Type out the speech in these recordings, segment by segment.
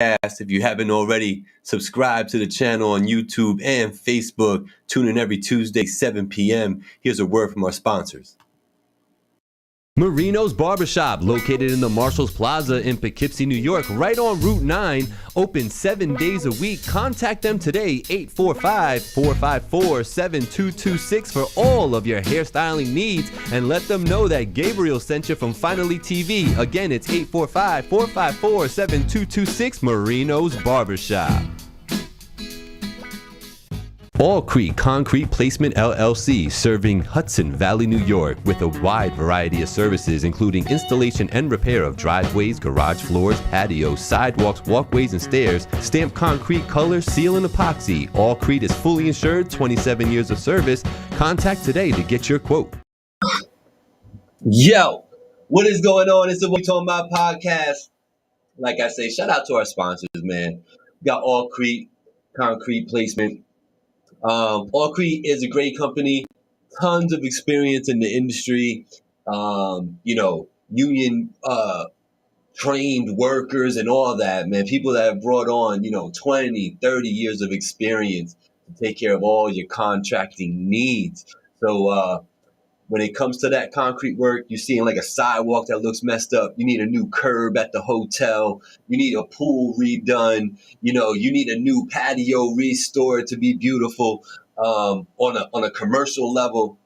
If you haven't already, subscribe to the channel on YouTube and Facebook. Tune in every Tuesday, 7 p.m. Here's a word from our sponsors. Marino's Barbershop, located in the Marshalls Plaza in Poughkeepsie, New York, right on Route 9, open 7 days a week. Contact them today, 845-454-7226 for all of your hairstyling needs, and let them know that Gabriel sent you from Finally TV. Again, it's 845-454-7226, Marino's Barbershop. All Creek Concrete Placement LLC, serving Hudson Valley, New York, with a wide variety of services, including installation and repair of driveways, garage floors, patios, sidewalks, walkways, and stairs, stamped concrete, color, seal, and epoxy. All Creek is fully insured, 27 years of service. Contact today to get your quote. Yo, what is going on? It's the We Talking About podcast. Like I say, shout out to our sponsors, man. We got All Creek Concrete Placement. Allcrete is a great company, tons of experience in the industry, union trained workers and all that, man. People that have brought on, 20, 30 years of experience to take care of all your contracting needs. So when it comes to that concrete work, you're seeing like a sidewalk that looks messed up. You need a new curb at the hotel. You need a pool redone. You need a new patio restored to be beautiful. On a commercial level,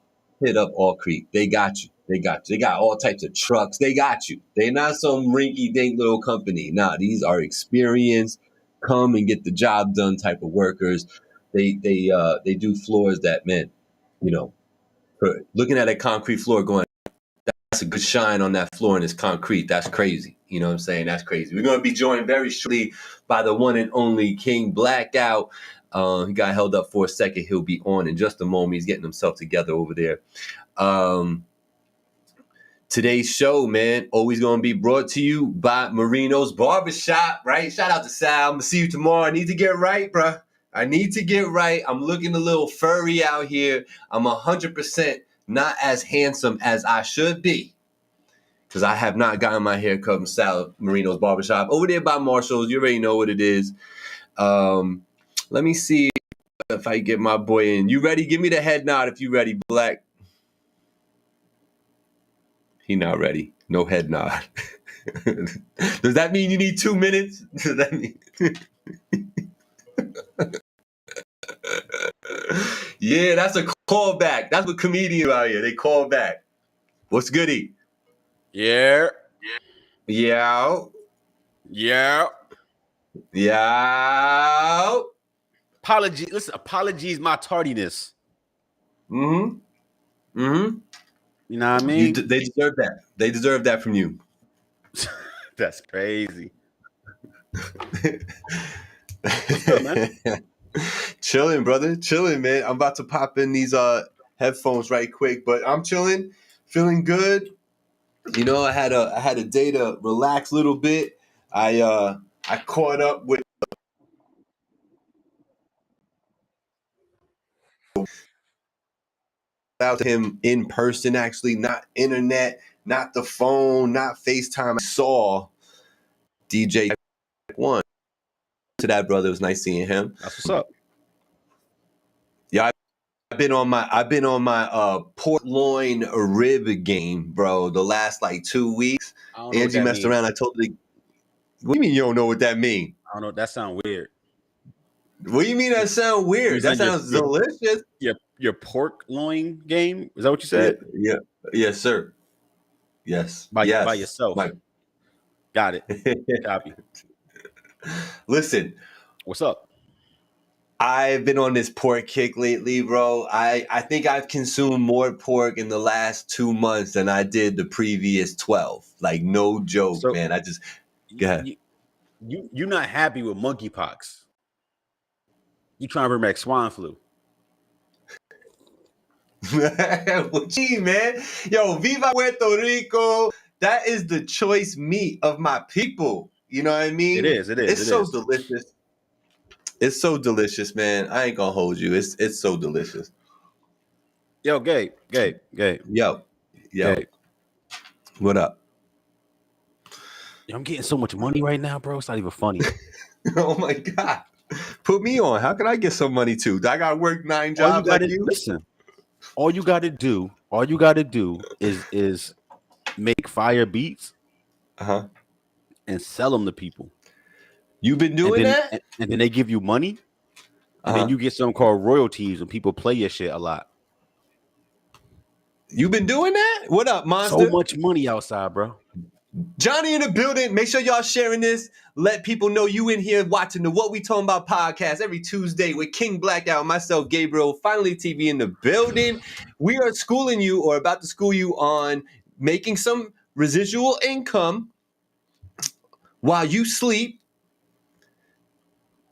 hit up All Creek. They got you. They got all types of trucks. They got you. They're not some rinky-dink little company. Nah, these are experienced, come and get the job done type of workers. They do floors that, man, looking at a concrete floor going, that's a good shine on that floor and it's concrete. That's crazy. You know what I'm saying? That's crazy. We're going to be joined very shortly by the one and only King Blackout. He got held up for a second. He'll be on in just a moment. He's getting himself together over there. Today's show, man, always going to be brought to you by Marino's Barbershop, right? Shout out to Sal. I'm going to see you tomorrow. I need to get right, bruh. I need to get right. I'm looking a little furry out here. I'm 100% not as handsome as I should be because I have not gotten my hair cut from Sal Marino's Barbershop. Over there by Marshall's. You already know what it is. Let me see if I get my boy in. You ready? Give me the head nod if you ready, Black. He not ready. No head nod. Does that mean you need 2 minutes? Does that mean... Yeah, that's a callback. That's what comedians out here. They call back. What's goody? Yeah. Yeah. Yeah. Yeah. Apologies my tardiness. Mm-hmm. Mm-hmm. You know what I mean? They deserve that. They deserve that from you. That's crazy. What's up, man? Chilling, brother. Chilling, man. I'm about to pop in these headphones right quick, but I'm chilling, feeling good. I had a day to relax a little bit. I caught up with him in person, actually, not internet, not the phone, not FaceTime. I saw DJ one to that brother. It was nice seeing him. That's what's up. Yeah, I've been on my port loin rib game, bro. The last like 2 weeks. Angie messed around. I told her, what do you mean you don't know what that means? I don't know. That sounds weird. What do you mean that sounds weird? That sounds delicious. Your pork loin game? Is that what you said? Yeah. Yes, sir. Yes. By yourself. Got it. Copy. Listen. What's up? I've been on this pork kick lately, bro. I think I've consumed more pork in the last 2 months than I did the previous 12. Like, no joke, man. Go ahead. You're not happy with monkeypox. You trying to bring back swine flu. What you mean, man? Yo, Viva Puerto Rico. That is the choice meat of my people. You know what I mean? It is. It's so delicious. It's so delicious, man. I ain't gonna hold you. It's so delicious. Yo, Gabe. Yo. Gabe. What up? I'm getting so much money right now, bro. It's not even funny. Oh my God. Put me on. How can I get some money too? Do I gotta work 9 All you jobs like gotta you? listen. All you gotta do is make fire beats Uh-huh. and sell them to people, You've been and doing then that? and then they give you money, and then Uh-huh. you get something called royalties when people play your shit a lot. You've been doing that? What up, So monster? much money outside, bro. Johnny in the building. Make sure y'all sharing this. Let people know you in here watching the What We Talking About podcast every Tuesday with King Blackout, myself, Gabriel, Finally TV in the building. We are schooling you or about to school you on making some residual income while you sleep,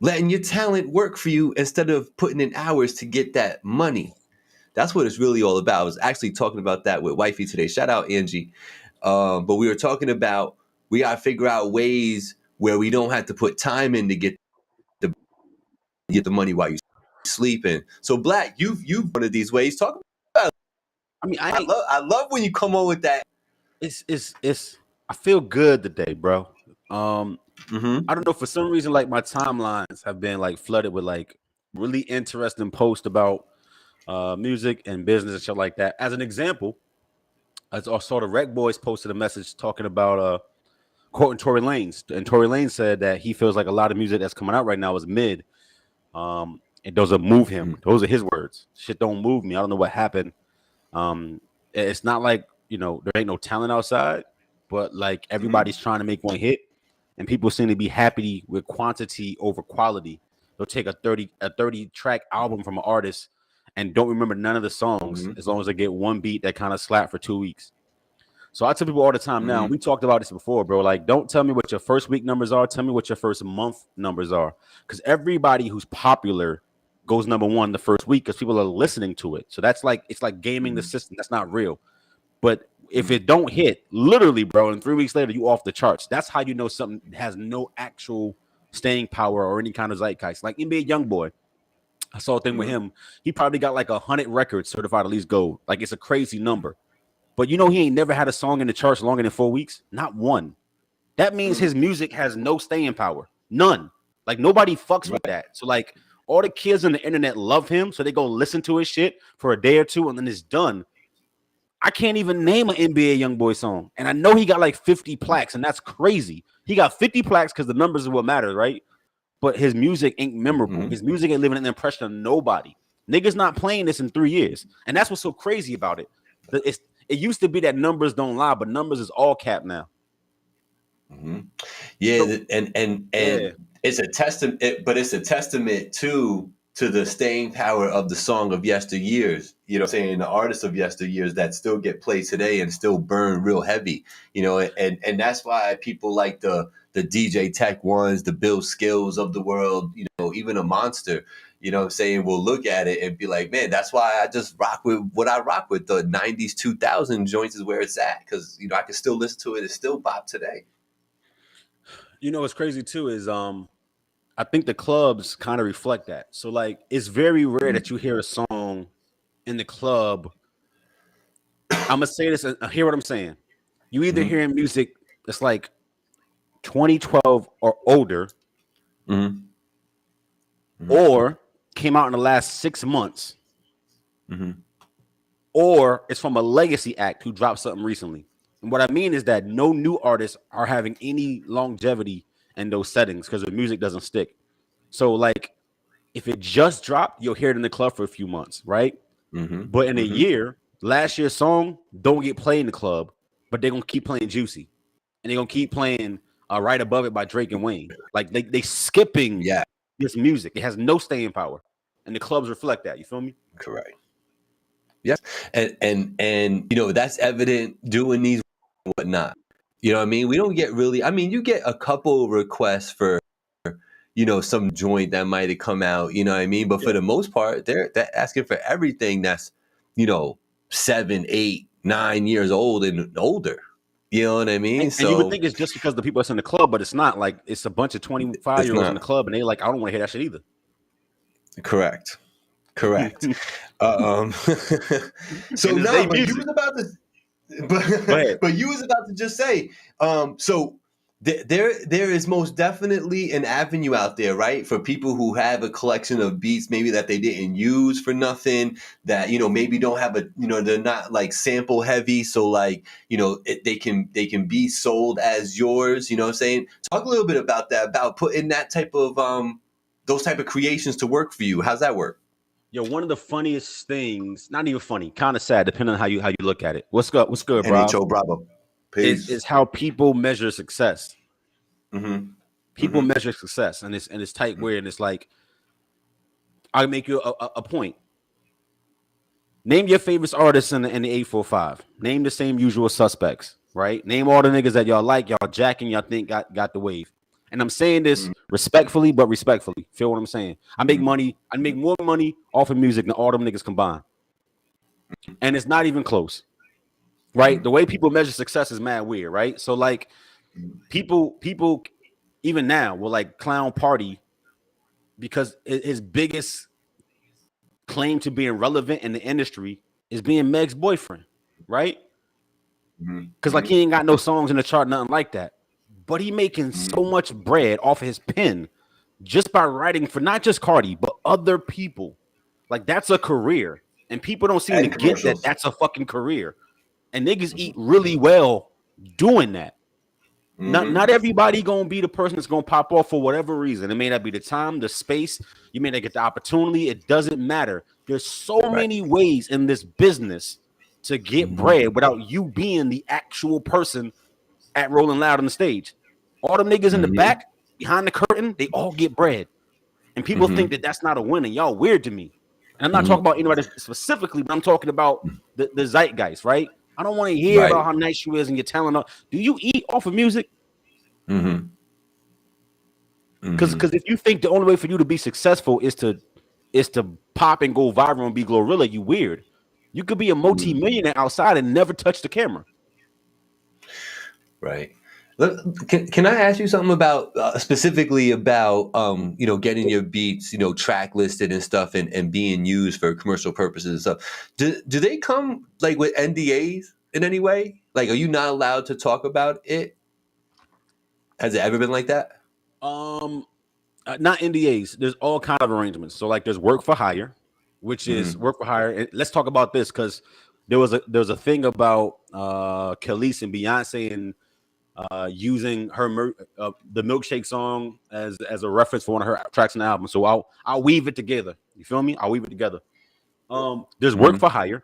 letting your talent work for you instead of putting in hours to get that money. That's what it's really all about. I was actually talking about that with Wifey today. Shout out Angie. But we were talking about we got to figure out ways where we don't have to put time in to get the money while you're sleeping. So Black, you've one of these ways. Talk about it. I mean, I love when you come on with that. it's I feel good today, bro. Mm-hmm. I don't know, for some reason, like my timelines have been like flooded with like really interesting posts about music and business and shit like that. As an example, I saw the Rec Boys posted a message talking about quoting Tory Lanez, and Tory Lanez said that he feels like a lot of music that's coming out right now is mid. It doesn't move him. Those are his words. Shit don't move me. I don't know what happened. It's not like, there ain't no talent outside, but like everybody's trying to make one hit, and people seem to be happy with quantity over quality. They'll take a 30 track album from an artist and don't remember none of the songs Mm-hmm. as long as they get one beat that kind of slap for 2 weeks. So I tell people all the time now, Mm-hmm. we talked about this before, bro. Like, don't tell me what your first week numbers are. Tell me what your first month numbers are. Because everybody who's popular goes number one the first week because people are listening to it. So that's like, it's like gaming the system. That's not real. But if it don't hit, literally, bro, and 3 weeks later, you off the charts. That's how you know something has no actual staying power or any kind of zeitgeist. Like NBA YoungBoy, I saw a thing with him. He probably got like 100 records certified at least gold. Like, it's a crazy number. But he ain't never had a song in the charts longer than 4 weeks. Not one. That means his music has no staying power. None. Like, nobody fucks with that. So like, all the kids on the internet love him, so they go listen to his shit for a day or two, and then it's done. I can't even name an NBA YoungBoy song, and I know he got like 50 plaques, and that's crazy. He got 50 plaques because the numbers is what matters, right? But his music ain't memorable. His music ain't leaving an impression on nobody. Niggas not playing this in 3 years, and that's what's so crazy about it. It used to be that numbers don't lie, but numbers is all cap now. Yeah, So, and yeah. it's a testament, but it's a testament to the staying power of the song of yesteryears. You know, what I'm saying the artists of yesteryears that still get played today and still burn real heavy. You know, and that's why people like the DJ Tech ones, the Bill Skills of the world. You know, even a Monster. You know what I'm saying, will look at it and be like, man, that's why I just rock with what I rock with. The 90s, 2000 joints is where it's at. Because, I can still listen to it. It's still bop today. What's crazy too is I think the clubs kind of reflect that. So like, it's very rare that you hear a song in the club. I'm gonna say this and hear what I'm saying. You either hearing music that's like 2012 or older, or came out in the last 6 months, or it's from a legacy act who dropped something recently. And what I mean is that no new artists are having any longevity in those settings because the music doesn't stick. So like, if it just dropped, you'll hear it in the club for a few months, right? But in a year, last year's song don't get played in the club, but they're gonna keep playing Juicy, and they're gonna keep playing Right Above It by Drake and Wayne. Like, they skipping Yeah, this music. It has no staying power, and the clubs reflect that. You feel me? correct. Yes, and that's evident doing these whatnot. You know what I mean? We don't get really. I mean, you get a couple requests for some joint that might have come out. You know what I mean? But for the most part, they're asking for everything that's 7, 8, 9 years old and older. You know what I mean? And you would So think it's just because the people that's in the club, but it's not. Like, it's a bunch of it's 25-year-olds in the not club, and they like, I don't want to hear that shit either. correct. Correct. So And it's no, their but you music. was about to, Go ahead. but you was about to just say, so There is most definitely an avenue out there, right? For people who have a collection of beats maybe that they didn't use for nothing, that, maybe don't have they're not like sample heavy. So like, they can be sold as yours, you know what I'm saying? Talk a little bit about that, about putting that type of, those type of creations to work for you. How's that work? Yo, one of the funniest things, not even funny, kind of sad, depending on how you look at it. What's good? What's good, bro? NHO Bravo. Is Peace. how people measure success. Mm-hmm. People Mm-hmm. measure success, and it's tight weird. And it's like, I make you a point. Name your favorite artists in the 845. Name the same usual suspects, right? Name all the niggas that y'all like, y'all jacking, y'all think got the wave. And I'm saying this respectfully, but respectfully. Feel what I'm saying? I make money. I make more money off of music than all them niggas combined, and it's not even close, right? The way people measure success is mad weird, right? So like, people even now will like clown Party because his biggest claim to being relevant in the industry is being Meg's boyfriend, right? Because like, he ain't got no songs in the chart, nothing like that. But he making so much bread off of his pen just by writing for not just Cardi, but other people. Like, that's a career. And people don't seem And to get that commercials. that's a fucking career. And niggas eat really well doing that. Not everybody gonna be the person that's gonna pop off for whatever reason. It may not be the time, the space. You may not get the opportunity. It doesn't matter. There's so many ways in this business to get bread without you being the actual person at Rolling Loud on the stage. All them niggas in the back, behind the curtain, they all get bread. And people think that that's not a win, and y'all weird to me. And I'm not talking about anybody specifically, but I'm talking about the zeitgeist, right? I don't want to hear about how nice you is and your talent. Do you eat off of music? Because if you think the only way for you to be successful is to pop and go viral and be Glorilla, you weird. You could be a multi-millionaire outside and never touch the camera. Right. Can I ask you something about specifically about getting your beats track listed and stuff and being used for commercial purposes and stuff? Do they come like with NDAs in any way? Like, are you not allowed to talk about it? Has it ever been like that? Not NDAs. There's all kind of arrangements. So like, there's work for hire, which is work for hire. And let's talk about this because there was a thing about Khalees and Beyonce and using her the Milkshake song as a reference for one of her tracks on the album. So I'll weave it together. You feel me? I'll weave it together. There's work for hire.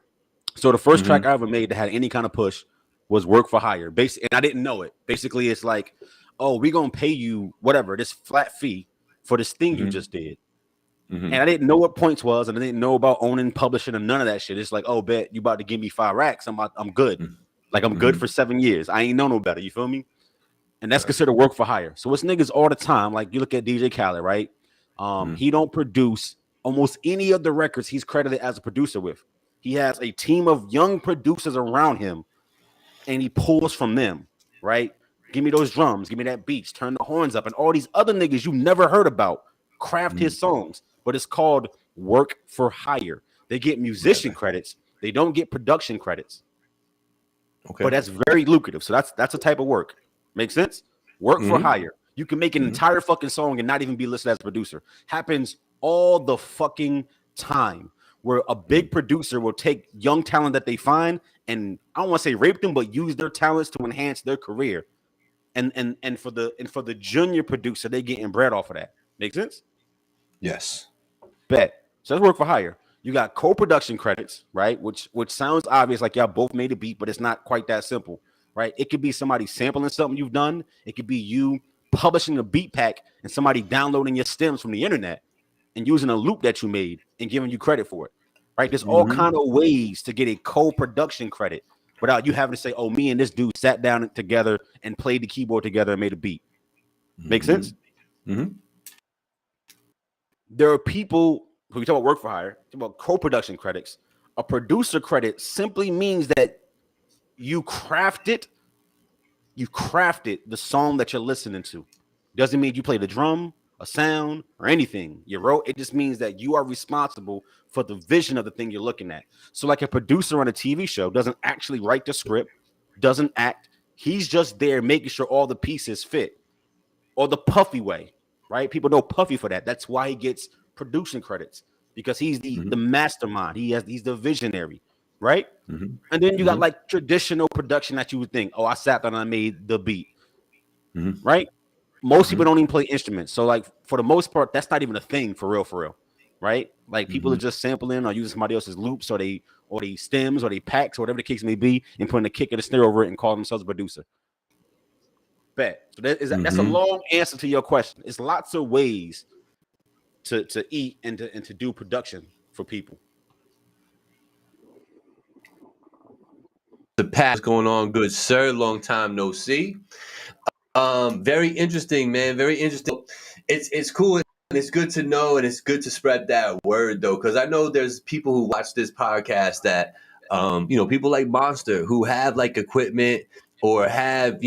So the first track I ever made that had any kind of push was work for hire. And I didn't know it. Basically, it's like, oh, we're gonna pay you whatever, this flat fee for this thing you just did. And I didn't know what points was, and I didn't know about owning, publishing, and none of that shit. It's like, oh, bet you about to give me 5 racks. I'm good. Like, I'm good for 7 years. I ain't know no better. You feel me? And that's considered work for hire. So it's niggas all the time. Like, you look at DJ Khaled, right? He don't produce almost any of the records he's credited as a producer with. He has a team of young producers around him, and he pulls from them, right? Give me those drums, give me that beats, turn the horns up, and all these other niggas you never heard about craft his songs. But it's called work for hire. They get musician credits. They don't get production credits. Okay. But that's very lucrative. So that's a type of work. Make sense? Work for hire. You can make an entire fucking song and not even be listed as a producer. Happens all the fucking time, where a big producer will take young talent that they find and, I don't want to say rape them, but use their talents to enhance their career. And for the junior producer, they getting bread off of that. Make sense? Yes. Bet. So that's work for hire. You got co-production credits, right? Which sounds obvious, like y'all both made a beat, but it's not quite that simple, right? It could be somebody sampling something you've done. It could be you publishing a beat pack and somebody downloading your stems from the internet and using a loop that you made and giving you credit for it, right? There's all kind of ways to get a co-production credit without you having to say, oh, me and this dude sat down together and played the keyboard together and made a beat. Make sense? There are people who talk about work for hire, talk about co-production credits. A producer credit simply means that you crafted the song that you're listening to. Doesn't mean you play the drum, a sound, or anything. You wrote. It just means that you are responsible for the vision of the thing you're looking at. So like, a producer on a TV show doesn't actually write the script, doesn't act, He's just there making sure all the pieces fit, or the Puffy way, right? People know Puffy for that. That's why he gets production credits, because he's the mastermind. He's the visionary, right? And then you got like traditional production that you would think, oh, I sat down and I made the beat, right? Most people don't even play instruments, so like for the most part, that's not even a thing for real, right? Like people are just sampling or using somebody else's loops or they stems or they packs or whatever the case may be, and putting a kick and a snare over it and calling themselves a producer. Bet. So that's a long answer to your question. It's lots of ways to eat and to do production for people. The past going on, good sir. Long time no see. Very interesting, man. Very interesting. It's cool and it's good to know, and it's good to spread that word though, because I know there's people who watch this podcast that people like Monster who have like equipment or have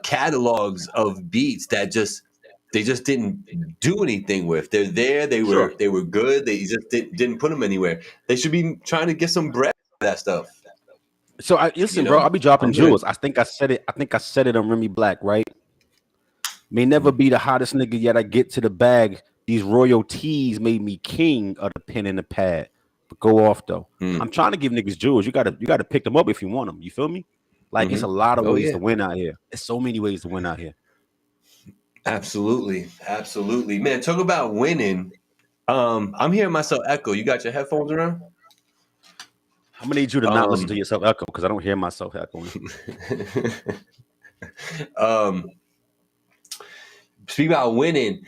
catalogs of beats that they just didn't do anything with. They're there. They were good. They just didn't put them anywhere. They should be trying to get some bread for that stuff. So listen, bro, I'll be dropping jewels. I think I said it on Remy Black, right? May never be the hottest nigga yet I get to the bag. These royalties made me king of the pen and the pad. But go off though. I'm trying to give niggas jewels. You gotta pick them up if you want them. You feel me? Like it's a lot of ways to win out here. There's so many ways to win out here. Absolutely, man. Talk about winning. I'm hearing myself echo. You got your headphones around? I'm gonna need you to not listen to yourself echo, because I don't hear myself echoing. Speak about winning.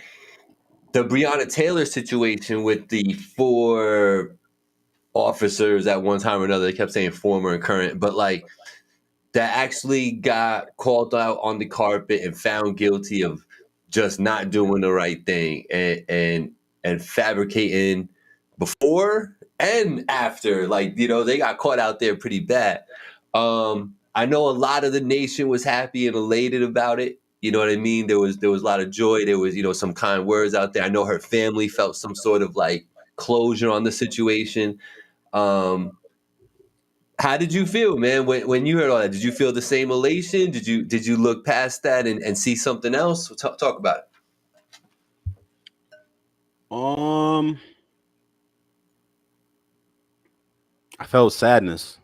The Breonna Taylor situation with the 4 officers at one time or another. They kept saying former and current, but like that actually got called out on the carpet and found guilty of just not doing the right thing and fabricating before and after. Like, they got caught out there pretty bad. I know a lot of the nation was happy and elated about it. You know what I mean? There was a lot of joy. There was, some kind words out there. I know her family felt some sort of like closure on the situation. How did you feel, man, when you heard all that? Did you feel the same elation? Did you look past that and see something else? Talk about it. I felt sadness.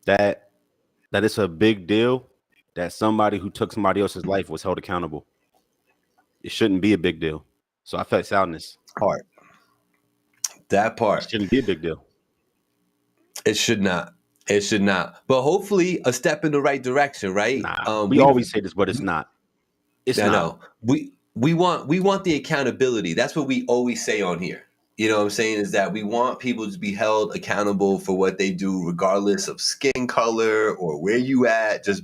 That it's a big deal that somebody who took somebody else's life was held accountable. It shouldn't be a big deal. So I felt sadness. That part. It shouldn't be a big deal. It should not. But hopefully a step in the right direction, right? Nah, we always say this, but it's not. It's not. No. We want the accountability. That's what we always say on here. You know what I'm saying? Is that we want people to be held accountable for what they do, regardless of skin color or where you at. Just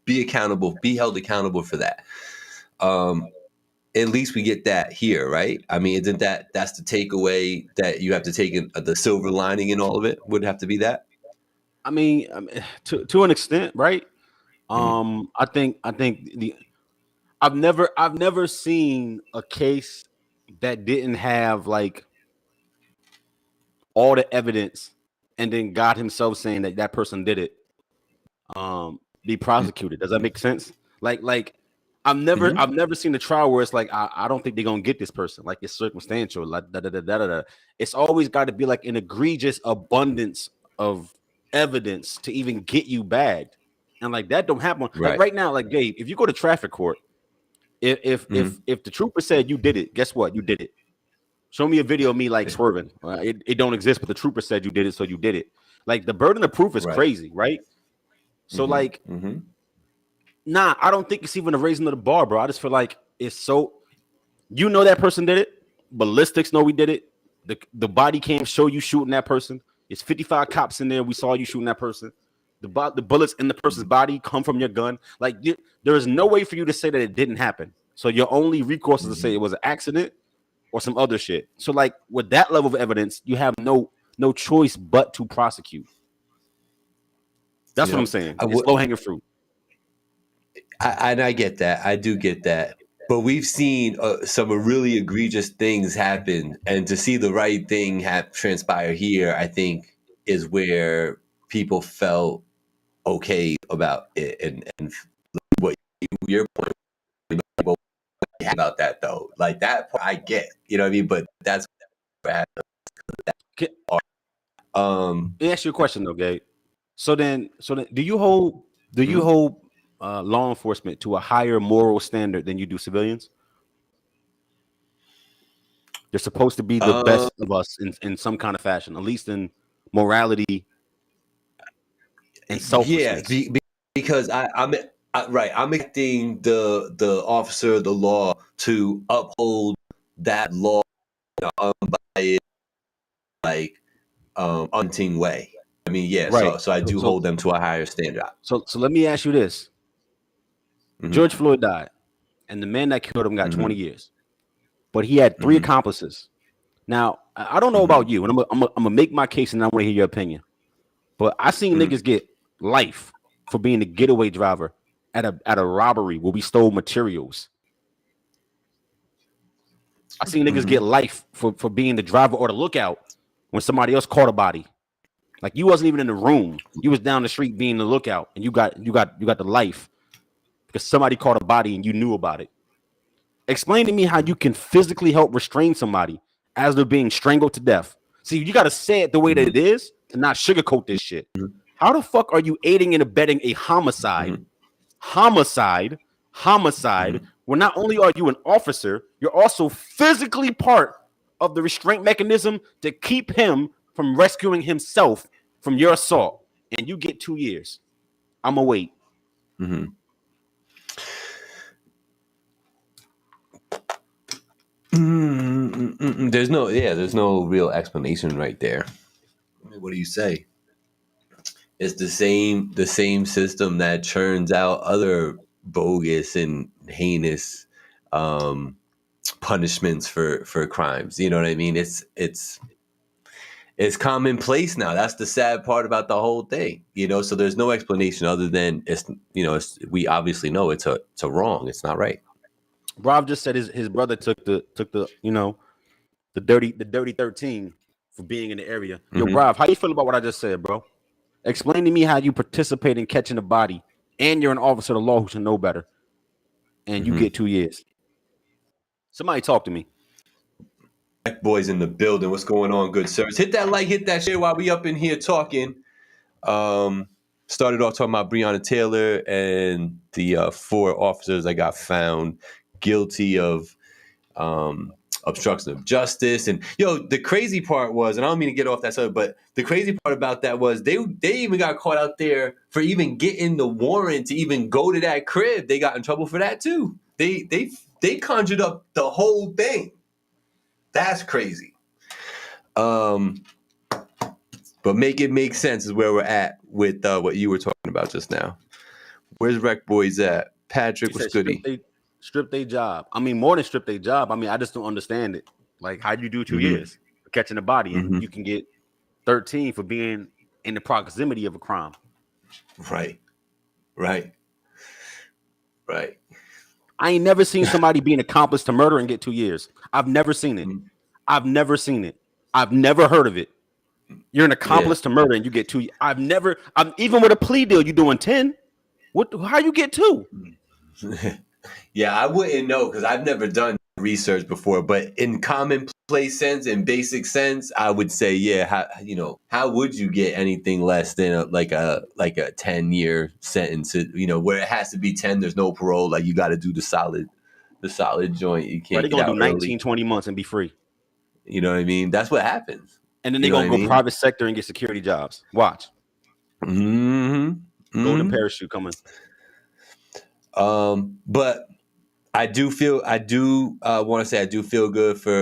be accountable, be held accountable for that. At least we get that here, right? I mean, isn't that's the takeaway that you have to take in, the silver lining in all of it? Would have to be that? I mean, to an extent, right? I think I've never seen a case that didn't have like all the evidence and then God himself saying that person did it be prosecuted. Does that make sense? Like I've never seen a trial where it's like I don't think they're gonna get this person. Like it's circumstantial. Like It's always got to be like an egregious abundance of evidence to even get you bagged, and like that don't happen. Right. Like right now, like Gabe, if you go to traffic court, if the trooper said you did it, guess what? You did it. Show me a video of me like swerving. It don't exist, but the trooper said you did it, so you did it. Like the burden of proof is crazy, right? So nah, I don't think it's even a raising of the bar, bro. I just feel like it's so, that person did it. Ballistics know we did it. The body cam show you shooting that person. It's 55 cops in there. We saw you shooting that person. The bullets in the person's body come from your gun. Like there is no way for you to say that it didn't happen. So your only recourse is to say it was an accident or some other shit. So like with that level of evidence, you have no choice but to prosecute. That's what I'm saying. It's low hanging fruit. I get that. I do get that. But we've seen some really egregious things happen, and to see the right thing transpire here, I think, is where people felt okay about it, and what your point about that though, like that part I get, you know what I mean, but that's Let me ask you a question though, Gabe. So then, do you hold law enforcement to a higher moral standard than you do civilians? They're supposed to be the uh, best of us in some kind of fashion, at least in morality and yeah, selflessness. because I'm expecting the officer of the law to uphold that law in an unbiased, like unting way. I mean, yeah, Right. so I So do so hold them to a higher standard. so let me ask you this. Mm-hmm, George Floyd died, and the man that killed him got mm-hmm, 20 years. But he had three mm-hmm, accomplices. Now, I don't know mm-hmm, about you, and I'm gonna make my case, and I want to hear your opinion. But I seen mm-hmm, niggas get life for being a getaway driver at a robbery where we stole materials. I seen niggas mm-hmm. get life for being the driver or the lookout when somebody else caught a body. Like you wasn't even in the room. You was down the street being the lookout, and you got the life because somebody caught a body and you knew about it. Explain to me how you can physically help restrain somebody as they're being strangled to death. See, you got to say it the way that it is to not sugarcoat this shit. How the fuck are you aiding and abetting a homicide? Mm-hmm. Homicide, Mm-hmm. where not only are you an officer, you're also physically part of the restraint mechanism to keep him from rescuing himself from your assault. And you get 2 years. I'm going to wait. Mm-hmm. Mm-hmm. There's no real explanation right there. I mean, what do you say? It's the same system that churns out other bogus and heinous punishments for crimes. You know what I mean? It's commonplace now. That's the sad part about the whole thing. You know, so there's no explanation other than we obviously know it's a wrong. It's not right. Rob just said his brother took the the dirty 13 for being in the area. Yo, Mm-hmm. Rob, how you feel about what I just said, bro? Explain to me how you participate in catching a body and you're an officer of the law who should know better and you Mm-hmm. get 2 years. Somebody talk to me. Boys in the building. What's going on, good sirs? Hit that like, hit that share while we up in here talking. Started off talking about Breonna Taylor and the 4 officers that got found guilty of obstruction of justice. And the crazy part was, and I don't mean to get off that subject, but the crazy part about that was they even got caught out there for even getting the warrant to even go to that crib. They got in trouble for that too. They conjured up the whole thing. That's crazy. But make it make sense is where we're at with what you were talking about just now. Where's Rec Boys at? Patrick, He what's said goody? strip their job. I mean, more than strip their job. I mean, I just don't understand it. Like, how do you do 2 Mm-hmm. years for catching a body and Mm-hmm. you can get 13 for being in the proximity of a crime? Right. Right. Right. I ain't never seen somebody be an accomplice to murder and get 2 years. I've never seen it. Mm-hmm. I've never seen it. I've never heard of it. You're an Yeah. accomplice to murder and you get 2. I'm even with a plea deal, you doing 10. How you get 2? Yeah, I wouldn't know because I've never done research before. But in commonplace sense, in basic sense, I would say, yeah. How would you get anything less than a 10-year sentence? Where it has to be 10. There's no parole. Like you got to do the solid joint. You Right, can't they're get gonna do out 19, early. 20 months and be free. You know what I mean? That's what happens. And then You they're know what gonna I go mean? private sector and get security jobs. Watch. Mm-hmm. Golden Mm-hmm. parachute coming. But I do want to say I do feel good for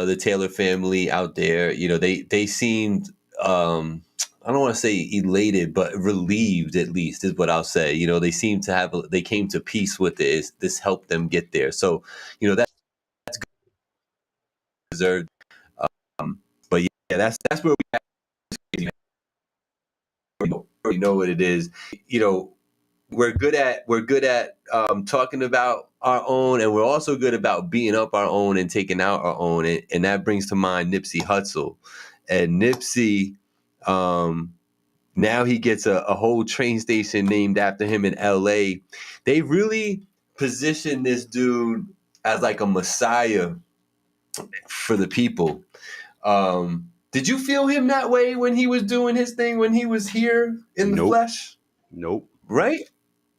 the Taylor family out there. They seemed I don't want to say elated, but relieved at least is what I'll say. They seem to they came to peace with it. This helped them get there. So that's good, deserved. But yeah, that's where we already know what it is. We're good at talking about our own, and we're also good about beating up our own and taking out our own, and that brings to mind Nipsey Hussle. And Nipsey Now he gets a whole train station named after him in LA. They really position this dude as like a messiah for the people. Did you feel him that way when he was doing his thing, when he was here in the Nope. flesh? Nope. Right?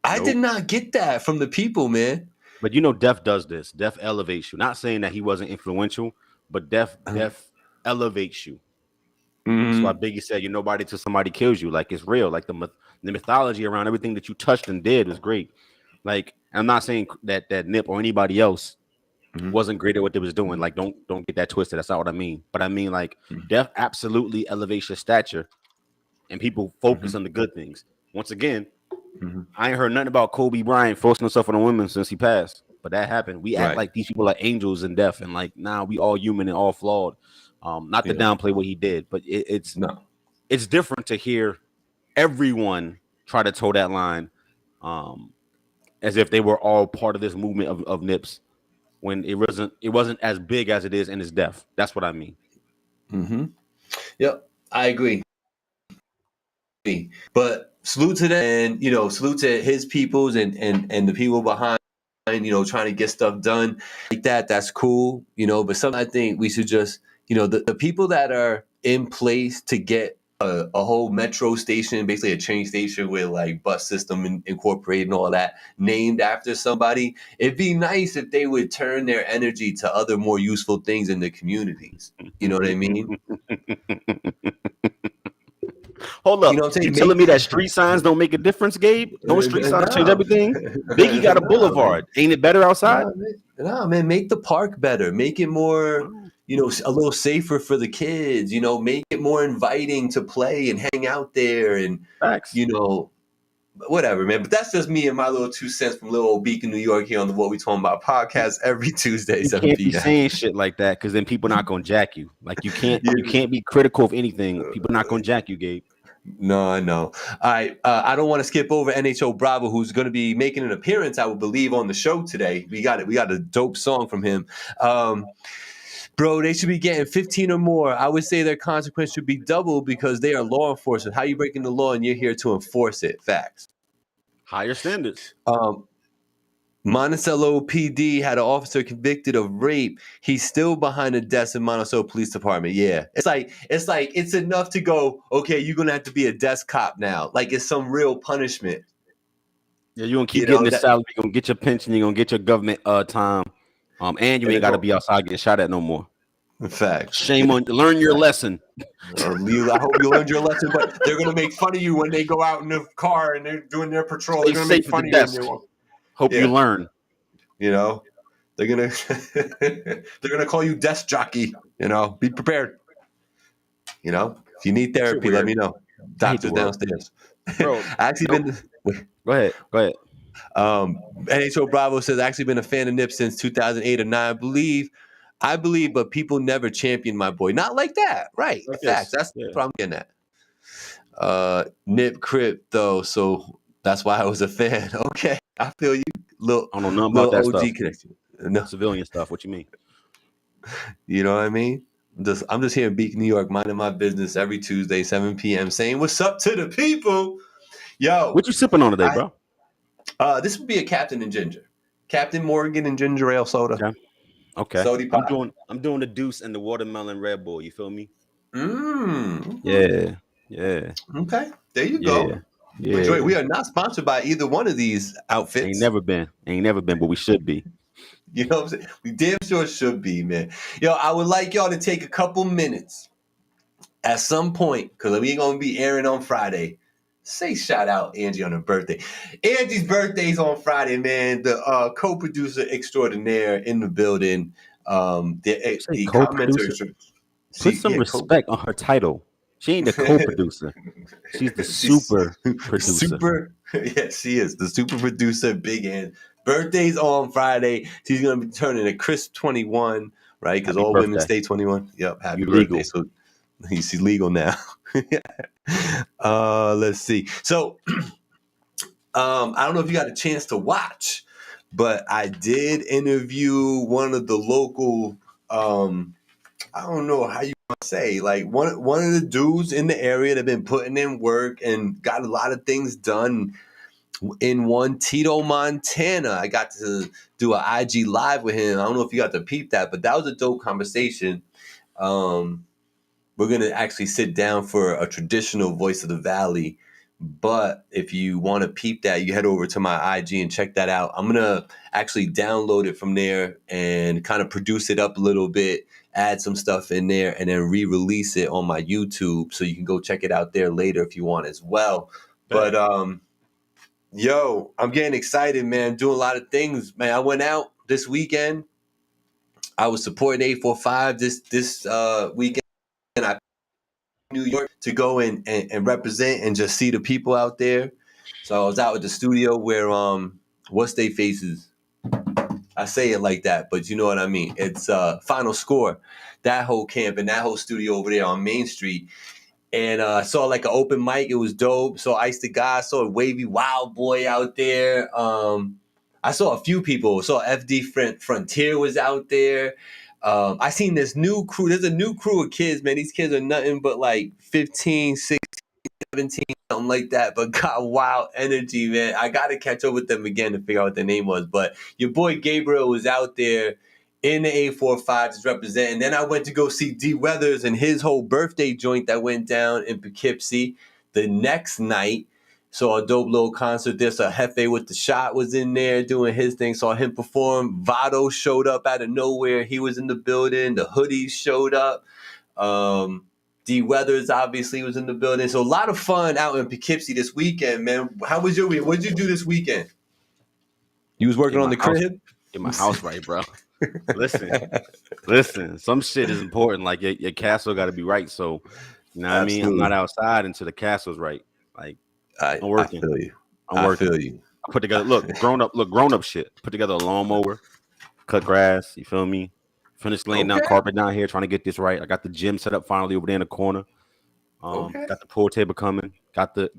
I did Nope. not get that from the people, man. But you know, Def does this. Def elevates you. Not saying that he wasn't influential, but Def elevates you. That's why Biggie said, "You're nobody till somebody kills you." Like, it's real. Like the mythology around everything that you touched and did was great. Like, I'm not saying that Nip or anybody else wasn't great at what they was doing. Like, don't get that twisted. That's not what I mean. But I mean, like, Def absolutely elevates your stature, and people focus on the good things. Once again, I ain't heard nothing about Kobe Bryant forcing himself on a woman since he passed, but that happened. We act like these people are angels in death, and like, nah, we all human and all flawed. Not to downplay what he did, but it's different to hear everyone try to toe that line, as if they were all part of this movement of Nips, when it wasn't as big as it is in his death. That's what I mean. Yep, I agree. But salute to them, and salute to his peoples and the people behind, trying to get stuff done like that. That's cool, but sometimes I think we should just, the people that are in place to get a whole metro station, basically a train station with like bus system incorporated and all that, named after somebody. It'd be nice if they would turn their energy to other more useful things in the communities. You know what I mean? Hold up. You telling me that street signs don't make a difference, Gabe? Don't street signs change everything? Biggie got a boulevard. Ain't it better outside? No, man. Make the park better. Make it more, a little safer for the kids. Make it more inviting to play and hang out there and, Facts. whatever, man. But that's just me and my little 2 cents from little old Beacon, New York, here on the What We Talking About podcast every Tuesday, you 7 can't p.m. be saying shit like that, because then people not gonna jack you. Like, you can't be critical of anything. People not gonna jack you, Gabe. No, I know. All right. I don't want to skip over NHO Bravo, who's going to be making an appearance, I would believe, on the show today. We got it. We got a dope song from him. Bro, they should be getting 15 or more. I would say their consequence should be double because they are law enforcement. How are you breaking the law and you're here to enforce it? Facts. Higher standards. Monticello PD had an officer convicted of rape. He's still behind the desk in Monticello Police Department. Yeah. It's enough to go, okay, you're going to have to be a desk cop now. Like, it's some real punishment. Yeah, you're going to keep getting the salary. You're going to get your pension. You're going to get your government time. And you ain't got to be outside getting shot at no more. Facts. Shame on you. Learn your lesson. I hope you learned your lesson, but they're going to make fun of you when they go out in the car and they're doing their patrol. They're going to make fun of you. Hope you learn. They're gonna call you desk jockey. Be prepared. If you need therapy, let me know. Doctor's downstairs. Bro, Go ahead. NHO Bravo says actually been a fan of Nip since 2008 or 9. I believe, but people never championed my boy. Not like that, right? Facts. That's what I'm getting at. Nip Crip though, so that's why I was a fan. Okay, I feel you. I don't know nothing about that OG stuff. Connection. No. Civilian stuff. What you mean? You know what I mean? I'm just here in Beacon, New York, minding my business every Tuesday, 7 p.m., saying what's up to the people. Yo, what you sipping on today, bro? This would be a Captain and Ginger, Captain Morgan and ginger ale soda. Okay. Sody pop. I'm doing the Deuce and the watermelon Red Bull. You feel me? Yeah. Okay, there you go. Yeah. We are not sponsored by either one of these outfits. Ain't never been, but we should be. You know what I'm saying? We damn sure should be, man. Yo, I would like y'all to take a couple minutes at some point, because we ain't going to be airing on Friday. Say shout out Angie on her birthday. Angie's birthday's on Friday, man. The co-producer extraordinaire in the building. The co-producer. Put some respect on her title. She ain't the co-producer. She's the super producer. Yeah, she is. The super producer, Big Ann. Birthday's on Friday. She's going to be turning a crisp 21, right? Because all women stay 21. Yep, happy birthday. So she's legal now. Let's see. So I don't know if you got a chance to watch, but I did interview one of the local, I don't know how you say, like one of the dudes in the area that have been putting in work and got a lot of things done in one Tito, Montana. I got to do an IG live with him. I don't know if you got to peep that, but that was a dope conversation. We're gonna actually sit down for a traditional Voice of the Valley. But if you want to peep that, you head over to my IG and check that out. I'm gonna actually download it from there and kind of produce it up a little bit, add some stuff in there, and then re-release it on my YouTube. So you can go check it out there later if you want as well. But yo, I'm getting excited, man. Doing a lot of things, man. I went out this weekend. I was supporting 845 this weekend. I New York to go and represent and just see the people out there. So I was out at the studio where what's they faces. I say it like that, but you know what I mean. It's Final Score, that whole camp and that whole studio over there on Main Street. And I saw like an open mic. It was dope. So Ice the Guy, saw Wavy Wild Boy out there. I saw a few people. Saw FD Frontier was out there. I seen this new crew. There's a new crew of kids, man. These kids are nothing but like 15, 16, 17, something like that, but got wild energy, man. I got to catch up with them again to figure out what their name was. But your boy Gabriel was out there in the 845 just representing. Then I went to go see D Weathers and his whole birthday joint that went down in Poughkeepsie the next night. Saw a dope little concert there. So Hefe with the Shot was in there doing his thing. Saw him perform. Vado showed up out of nowhere. He was in the building. The Hoodies showed up. D Weathers obviously was in the building. So a lot of fun out in Poughkeepsie this weekend, man. How was your week? What did you do this weekend? You was working on the crib? Get my house right, bro. Listen. Some shit is important. Like your castle got to be right. So, you know what I mean? I'm not outside until the castle's right. Like, I'm working. I feel you. I'm working. I feel you. I put together, grown up shit. Put together a lawnmower, cut grass. You feel me? Finished laying down carpet down here, trying to get this right. I got the gym set up finally over there in the corner. Got the pool table coming. Got the